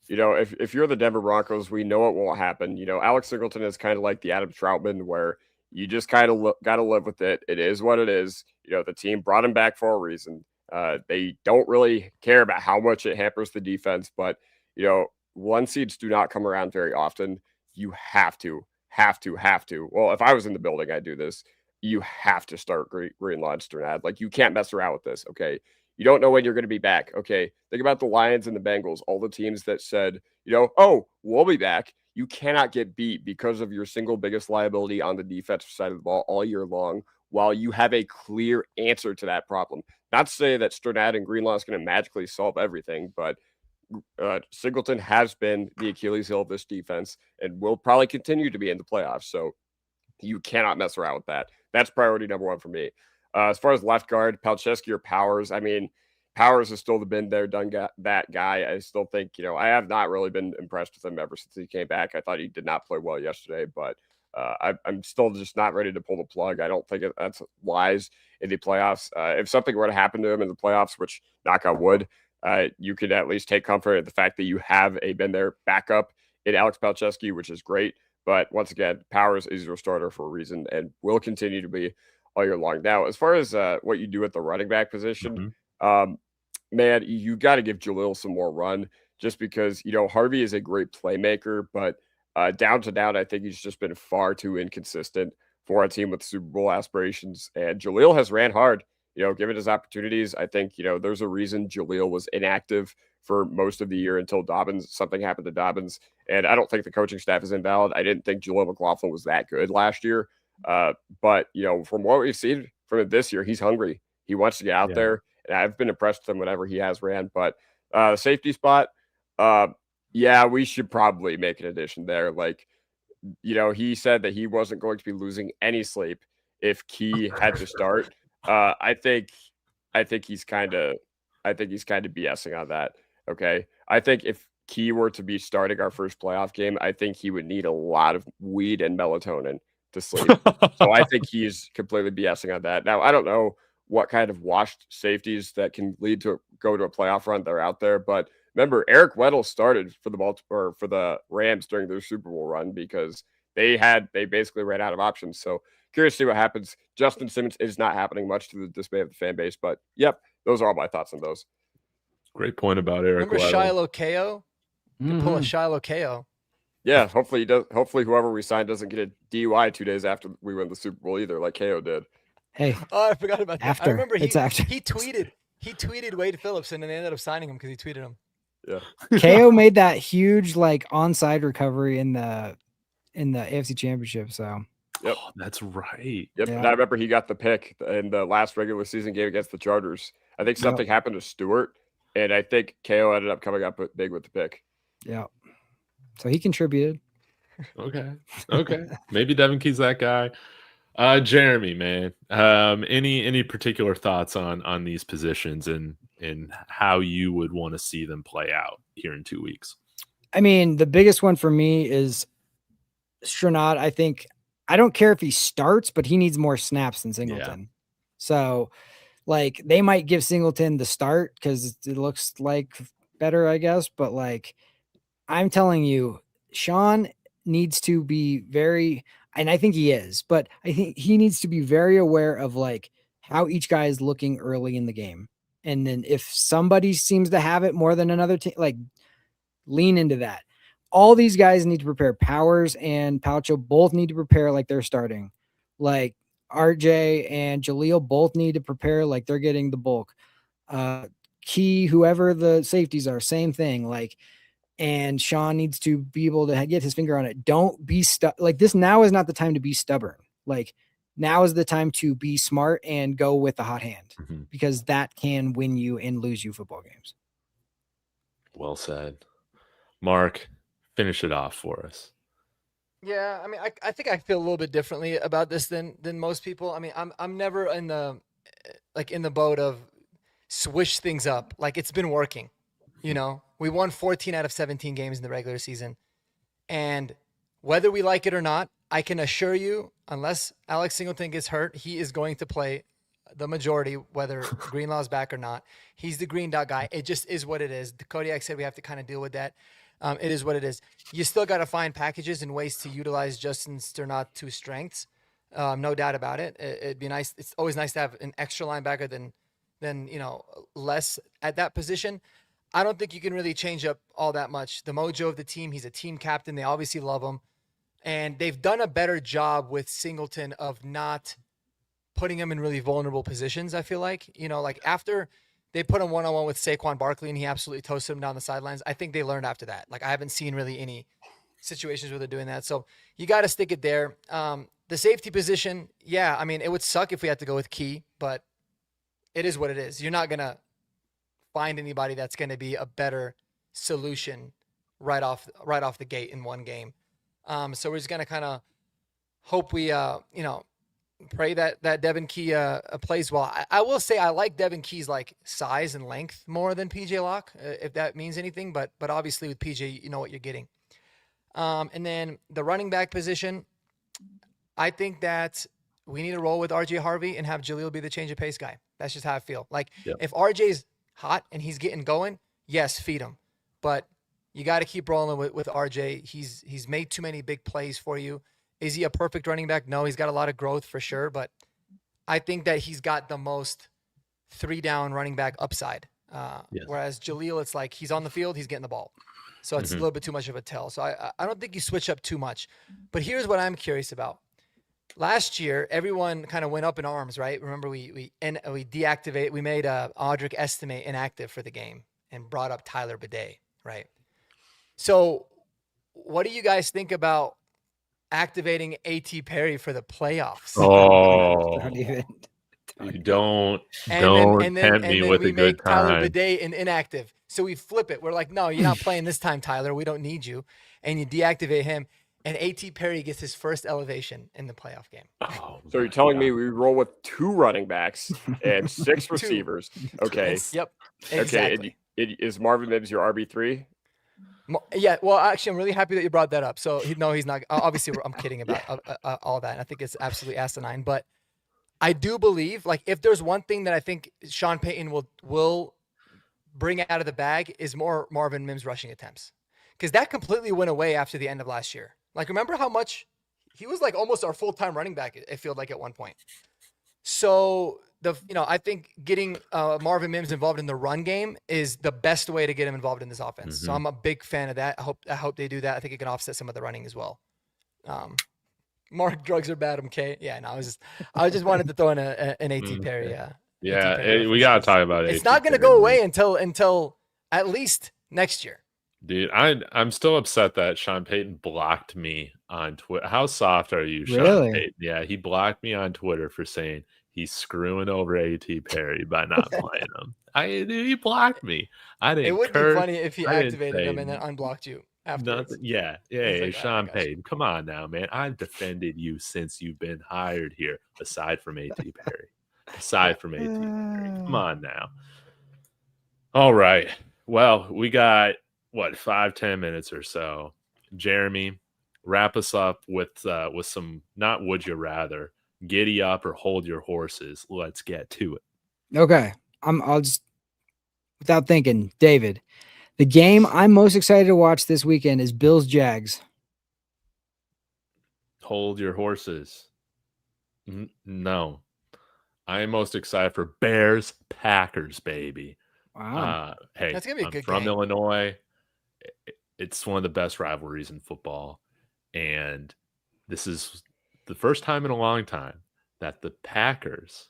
if you're the Denver Broncos, we know it won't happen. Alex Singleton is kind of like the Adam Troutman where you just kind of got to live with it. It is what it is. The team brought him back for a reason. They don't really care about how much it hampers the defense, but, one seeds do not come around very often. You have to. Well, if I was in the building, I'd do this. You have to start Greenlaw and Sternad. Like, you can't mess around with this, okay? You don't know when you're going to be back. Okay, think about the Lions and the Bengals, all the teams that said, oh, we'll be back. You cannot get beat because of your single biggest liability on the defensive side of the ball all year long while you have a clear answer to that problem. Not to say that Sternad and Greenlaw is going to magically solve everything, but Singleton has been the Achilles heel of this defense and will probably continue to be in the playoffs. So you cannot mess around with that. That's priority number one for me. As far as left guard, Palczewski or Powers, I mean, Powers has still been there, done that guy. I still think, I have not really been impressed with him ever since he came back. I thought he did not play well yesterday, but I'm still just not ready to pull the plug. I don't think that's wise in the playoffs. If something were to happen to him in the playoffs, which knock on wood, you could at least take comfort in the fact that you have been there backup in Alex Palczewski, which is great. But once again, Powers is your starter for a reason and will continue to be all year long. Now, as far as what you do at the running back position, man, you got to give Jaleel some more run just because, Harvey is a great playmaker, but down to down, I think he's just been far too inconsistent for a team with Super Bowl aspirations. And Jaleel has ran hard, given his opportunities. I think, there's a reason Jaleel was inactive for most of the year until something happened to Dobbins. And I don't think the coaching staff is invalid. I didn't think Jaleel McLaughlin was that good last year. But, from what we've seen from it this year, he's hungry. He wants to get out there. And I've been impressed with him whenever he has ran. But safety spot, we should probably make an addition there. Like, he said that he wasn't going to be losing any sleep if Key had to start. I think he's kind of BSing on that. Okay. I think if Key were to be starting our first playoff game, I think he would need a lot of weed and melatonin to sleep. So I think he's completely BSing on that. Now, I don't know what kind of washed safeties that can lead to go to a playoff run they're out there, but remember, Eric Weddle started for the Rams during their Super Bowl run because they basically ran out of options. So curious to see what happens. Justin Simmons is not happening much to the dismay of the fan base, but yep, those are all my thoughts on those. Great point about Eric Remember Weddle. Shiloh KO? You can pull a Shiloh KO. Yeah, hopefully he does. Hopefully whoever we sign doesn't get a DUI 2 days after we win the Super Bowl either, like KO did. Hey, Oh, I forgot about that. after. I remember It's after. he tweeted Wade Phillips, and then they ended up signing him because he tweeted him. Yeah. KO made that huge like onside recovery in the AFC Championship. So Yep. Oh, that's right. Yep. Yeah. And I remember he got the pick in the last regular season game against the Chargers. I think something happened to Stewart, and I think KO ended up coming up big with the pick. yeah, so he contributed. Okay. Maybe Devin Key's that guy. Jeremy, man. Any particular thoughts on these positions and how you would want to see them play out here in 2 weeks? I mean, the biggest one for me is Stranad. I don't care if he starts, but he needs more snaps than Singleton. Yeah. So, like, they might give Singleton the start because it looks like better, I guess. But like, I'm telling you, Sean needs to be very, and I think he is, but I think he needs to be very aware of like how each guy is looking early in the game. And then if somebody seems to have it more than another team, like lean into that. All these guys need to prepare. Powers and Palcho both need to prepare like they're starting. Like RJ and Jaleel both need to prepare like they're getting the bulk. Key, whoever the safeties are, same thing. Like, and Sean needs to be able to get his finger on it. Don't be stuck. Like this now is not the time to be stubborn. Like now is the time to be smart and go with the hot hand because that can win you and lose you football games. Well said. Mark, finish it off for us. Yeah, I mean, I think I feel a little bit differently about this than most people. I mean, I'm never in the boat of swish things up. Like it's been working, you know. We won 14 out of 17 games in the regular season, and whether we like it or not, I can assure you, unless Alex Singleton gets hurt, he is going to play the majority, whether Greenlaw's back or not. He's the green dot guy. It just is what it is. The Kodiak said we have to kind of deal with that. It is what it is. You still got to find packages and ways to utilize Justin Sternat to strengths. No doubt about it. It'd be nice. It's always nice to have an extra linebacker than less at that position. I don't think you can really change up all that much. The mojo of the team, he's a team captain. They obviously love him. And they've done a better job with Singleton of not putting him in really vulnerable positions, I feel like. Like after they put him one-on-one with Saquon Barkley and he absolutely toasted him down the sidelines, I think they learned after that. Like I haven't seen really any situations where they're doing that. So you got to stick it there. The safety position, yeah, I mean, it would suck if we had to go with Key, but it is what it is. You're not going to find anybody that's going to be a better solution right off the gate in one game. So we're just going to kind of hope we, pray that Devin Key plays well. I will say I like Devin Key's like size and length more than PJ Locke, if that means anything. But obviously with PJ, you know what you're getting. And then the running back position, I think that we need to roll with RJ Harvey and have Jaleel be the change of pace guy. That's just how I feel. Like if RJ's hot and he's getting going, yes, feed him. But you got to keep rolling with RJ. He's made too many big plays for you. Is he a perfect running back? No, he's got a lot of growth for sure. But I think that he's got the most 3-down running back upside. Whereas Jaleel, it's like he's on the field, he's getting the ball. So it's a little bit too much of a tell. So I don't think you switch up too much. But here's what I'm curious about. Last year, everyone kind of went up in arms, right? Remember, we deactivate. We made Audric Estimate inactive for the game and brought up Tyler Bidet, right? So, what do you guys think about activating A.T. Perry for the playoffs? Oh, Don't even. you don't and tempt me with a good Tyler time. Bidet inactive. So we flip it. We're like, no, you're not playing this time, Tyler. We don't need you. And you deactivate him. and A.T. Perry gets his first elevation in the playoff game. Oh, So you're my telling God. me we roll with 2 running backs and 6 receivers? Okay. Yep, Okay. exactly. Is Marvin Mims your RB3? Yeah, well, actually, I'm really happy that you brought that up. So, he's not. Obviously, I'm kidding about all that. I think it's absolutely asinine. But I do believe, like, if there's one thing that I think Sean Payton will bring out of the bag is more Marvin Mims rushing attempts, because that completely went away after the end of last year. Like, remember how much he was like almost our full-time running back, it felt like at one point. So I think getting Marvin Mims involved in the run game is the best way to get him involved in this offense. So I'm a big fan of that. I hope they do that. I think it can offset some of the running as well. Mark, drugs are bad. Okay, yeah. No, I just wanted to throw in an A.T. Perry. Yeah, Perry we gotta talk about it. It's not going to go away until at least next year. Dude, I'm still upset that Sean Payton blocked me on Twitter. How soft are you, Sean Really? Payton? Yeah, he blocked me on Twitter for saying he's screwing over A.T. Perry by not playing him. He blocked me. I didn't. It would curse. be funny if he I didn't activated say him and then unblocked you afterwards. nothing. Yeah. It's Hey, like, oh my Sean gosh. Payton, come on now, man. I've defended you since you've been hired here, aside from A.T. Perry. Aside from A.T. Perry. Come on now. All right. Well, we got 5-10 minutes or so. Jeremy, wrap us up with some, not would you rather, giddy up or hold your horses. Let's get to it. Okay. I'll just, without thinking, David, the game I'm most excited to watch this weekend is Bills Jags. Hold your horses. No. I am most excited for Bears Packers, baby. Wow. Hey, That's gonna be a I'm good from game. Illinois. It's one of the best rivalries in football. And this is the first time in a long time that the Packers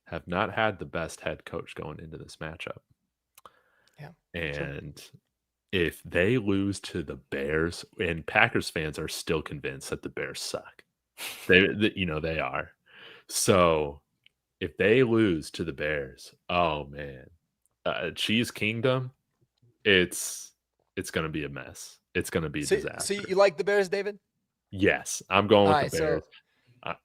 have not had the best head coach going into this matchup. Yeah. And if they lose to the Bears, and Packers fans are still convinced that the Bears suck. They are. So if they lose to the Bears, oh man, Cheese Kingdom, it's going to be a mess. It's going to be a disaster. So you like the Bears, David? Yes, I'm going with Alright, the Bears.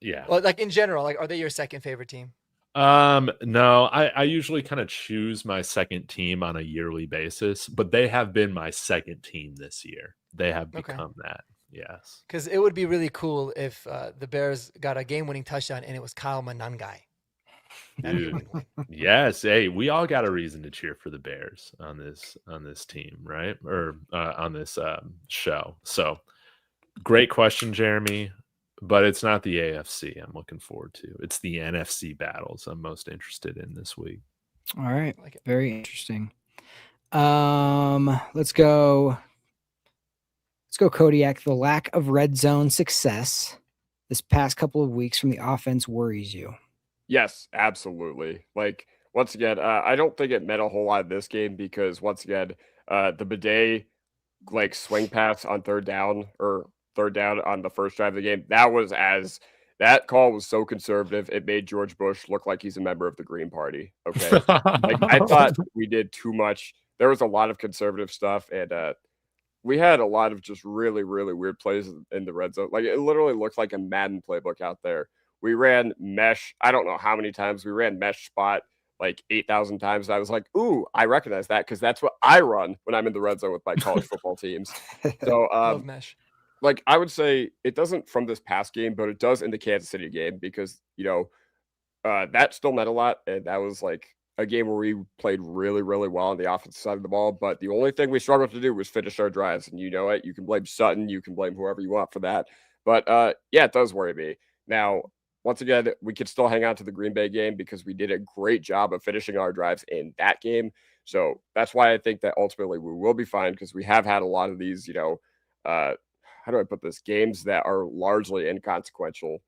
Yeah. Well, like in general, like, are they your second favorite team? No, I usually kind of choose my second team on a yearly basis, but they have been my second team this year. They have become that. Yes. Because it would be really cool if the Bears got a game-winning touchdown and it was Kyle Monangai. Dude, yes. Hey, we all got a reason to cheer for the Bears on this team, right? Or on this show. So, great question, Jeremy. But it's not the AFC I'm looking forward to. It's the NFC battles I'm most interested in this week. All right. Like it. Very interesting. Let's go, Kodiak. The lack of red zone success this past couple of weeks from the offense worries you. Yes, absolutely. Like, once again, I don't think it meant a whole lot in this game because, once again, the bidet, like, swing pass on third down on the first drive of the game, that call was so conservative, it made George Bush look like he's a member of the Green Party. Okay. Like, I thought we did too much. There was a lot of conservative stuff, and we had a lot of just really, really weird plays in the red zone. Like, it literally looked like a Madden playbook out there. We ran mesh. I don't know how many times we ran mesh spot, like 8,000 times. I was like, ooh, I recognize that because that's what I run when I'm in the red zone with my college football teams. So, Love mesh. Like, I would say it doesn't from this past game, but it does in the Kansas City game because, that still meant a lot. And that was like a game where we played really, really well on the offensive side of the ball. But the only thing we struggled to do was finish our drives. And you know it. You can blame Sutton. You can blame whoever you want for that. But, yeah, it does worry me. Now, once again, we could still hang on to the Green Bay game because we did a great job of finishing our drives in that game. So that's why I think that ultimately we will be fine because we have had a lot of these, how do I put this? Games that are largely inconsequential,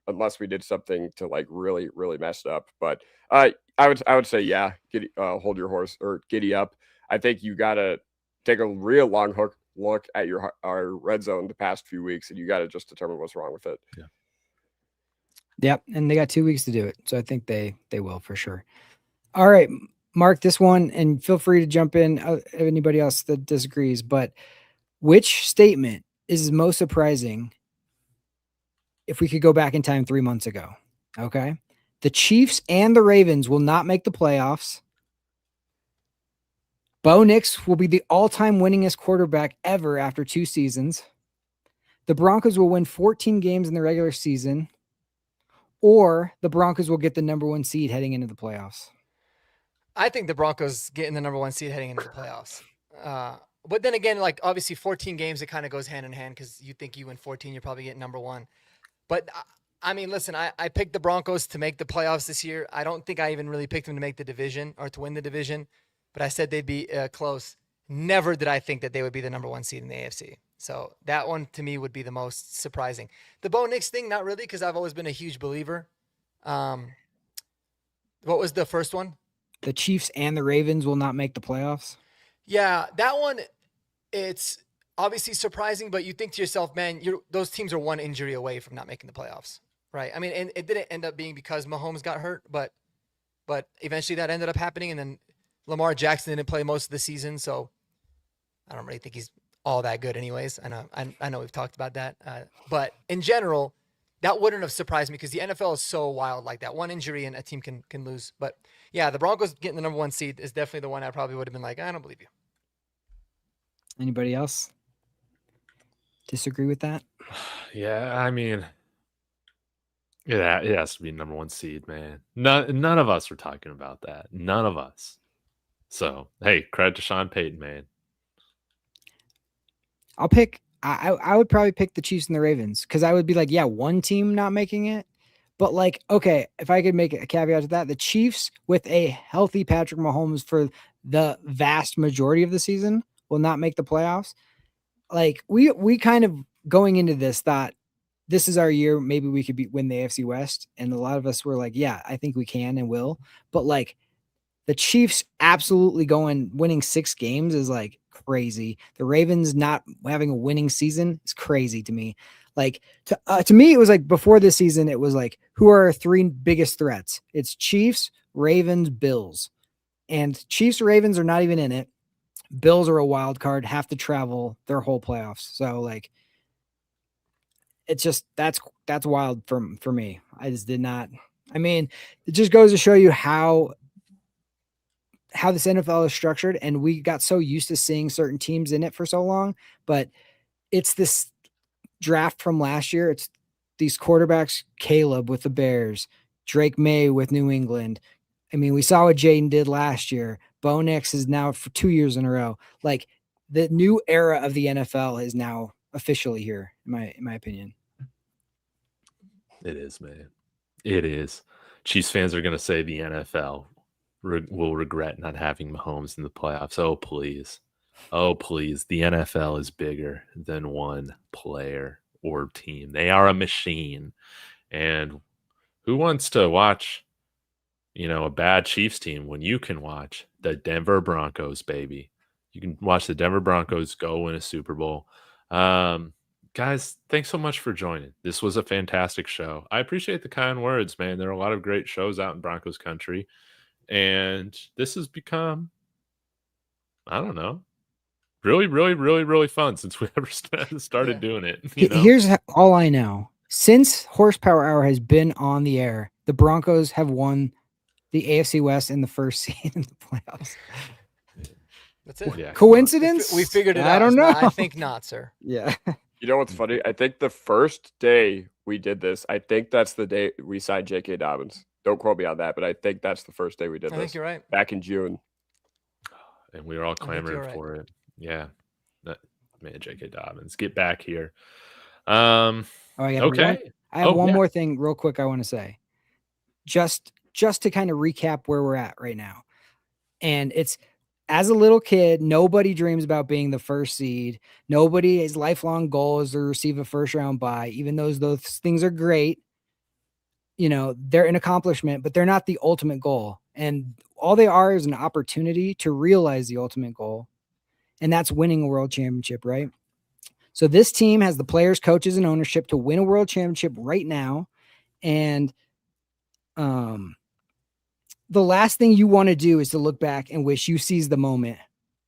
unless we did something to like really, really messed up. But I would say, yeah, hold your horse or giddy up. I think you gotta take a real long look at our red zone the past few weeks, and you gotta just determine what's wrong with it. Yeah. Yep, and they got 2 weeks to do it, so I think they will for sure. All right, Mark, this one, and feel free to jump in. Anybody else that disagrees, but which statement is most surprising if we could go back in time 3 months ago. Okay. The Chiefs and the Ravens will not make the playoffs. Bo Nix will be the all-time winningest quarterback ever after 2 seasons. The Broncos will win 14 games in the regular season, or the Broncos will get the number 1 seed heading into the playoffs. I think the Broncos getting the number 1 seed heading into the playoffs. But then again, like obviously 14 games, it kind of goes hand in hand because you think you win 14, you're probably getting number 1. But I mean, listen, I picked the Broncos to make the playoffs this year. I don't think I even really picked them to make the division or to win the division, but I said they'd be close. Never did I think that they would be the number 1 seed in the AFC. So that one to me would be the most surprising. The Bo Nix thing, not really, because I've always been a huge believer. What was the first one? The Chiefs and the Ravens will not make the playoffs. Yeah, that one, it's obviously surprising, but you think to yourself, man, those teams are 1 injury away from not making the playoffs, right? I mean, and it didn't end up being because Mahomes got hurt, but eventually that ended up happening, and then Lamar Jackson didn't play most of the season, so I don't really think he's all that good anyways. I know we've talked about that, but in general, that wouldn't have surprised me because the NFL is so wild like that. 1 injury and a team can lose. But yeah, the Broncos getting the number 1 seed is definitely the one I probably would have been like, I don't believe you. Anybody else disagree with that? Yeah, I mean, it has to be number 1 seed, man. None of us are talking about that. None of us. So, hey, credit to Sean Payton, man. I'll pick. I would probably pick the Chiefs and the Ravens because I would be like, yeah, 1 team not making it. But like, okay, if I could make a caveat to that, the Chiefs with a healthy Patrick Mahomes for the vast majority of the season will not make the playoffs. Like we kind of going into this thought this is our year. Maybe we could win the AFC West. And a lot of us were like, yeah, I think we can and will. But like the Chiefs absolutely winning 6 games is like crazy. The Ravens not having a winning season is crazy to me. Like to me, it was like before this season, it was like, who are our 3 biggest threats? It's Chiefs, Ravens, Bills. And Chiefs, Ravens are not even in it. Bills are a wild card, have to travel their whole playoffs. So like, it's just, that's wild for me. I just did not, I mean, it just goes to show you how this NFL is structured. And we got so used to seeing certain teams in it for so long, but it's this draft from last year. It's these quarterbacks, Caleb with the Bears, Drake May with New England. I mean, we saw what Jaden did last year. Bo Nix is now for 2 years in a row. Like the new era of the NFL is now officially here, in my opinion. It is, man. It is. Chiefs fans are going to say the NFL will regret not having Mahomes in the playoffs. Oh, please. Oh, please. The NFL is bigger than one player or team. They are a machine. And who wants to watch, a bad Chiefs team when you can watch the Denver Broncos, baby? You can watch the Denver Broncos go win a Super Bowl. Guys, thanks so much for joining. This was a fantastic show. I appreciate the kind words, man. There are a lot of great shows out in Broncos country. And this has become, I don't know, really, really, really, really fun since we ever started doing it. Here's all I know. Since Horsepower Hour has been on the air, the Broncos have won the AFC West in the first seed in the playoffs. That's it. Yeah, Coincidence? We figured it out. I don't know. I think not, sir. Yeah. You know what's funny? I think the first day we did this, I think that's the day we signed J.K. Dobbins. Don't quote me on that, but I think that's the first day we did this. I think you're right. Back in June. And we were all clamoring for it. Yeah. Man, J.K. Dobbins, get back here. Okay. I have one more thing real quick I want to say. Just to kind of recap where we're at right now. And it's, as a little kid, nobody dreams about being the first seed. Nobody's lifelong goal is to receive a first round bye, even though those things are great. They're an accomplishment, but they're not the ultimate goal. And all they are is an opportunity to realize the ultimate goal. And that's winning a world championship, right? So this team has the players, coaches, and ownership to win a world championship right now. And the last thing you want to do is to look back and wish you seized the moment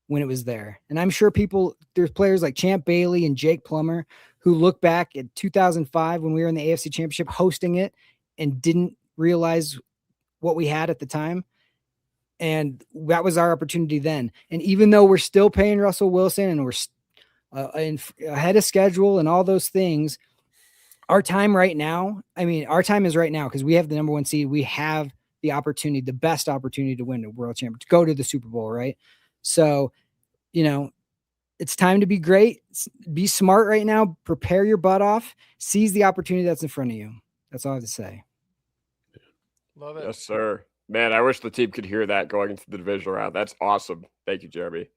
when it was there. And I'm sure there's players like Champ Bailey and Jake Plummer who look back at 2005 when we were in the AFC Championship hosting it and didn't realize what we had at the time. And that was our opportunity then. And even though we're still paying Russell Wilson and we're ahead of schedule and all those things, our time is right now because we have the number 1 seed. We have the opportunity, the best opportunity to win a world championship, to go to the Super Bowl, right? So, it's time to be great. Be smart right now. Prepare your butt off. Seize the opportunity that's in front of you. That's all I have to say. Love it. Yes, sir. Man, I wish the team could hear that going into the divisional round. That's awesome. Thank you, Jeremy.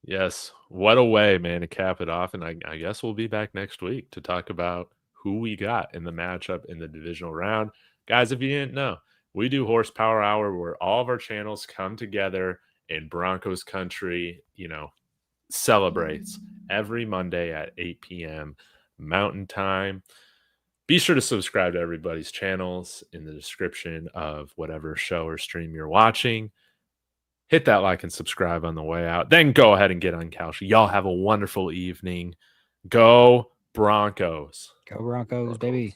Yes. What a way, man, to cap it off. And I guess we'll be back next week to talk about who we got in the matchup in the divisional round. Guys, if you didn't know, we do Horsepower Hour where all of our channels come together in Broncos country, celebrates every Monday at 8 p.m. Mountain Time. Be sure to subscribe to everybody's channels in the description of whatever show or stream you're watching. Hit that like and subscribe on the way out. Then go ahead and get on couch. Y'all have a wonderful evening. Go Broncos. Go Broncos, baby.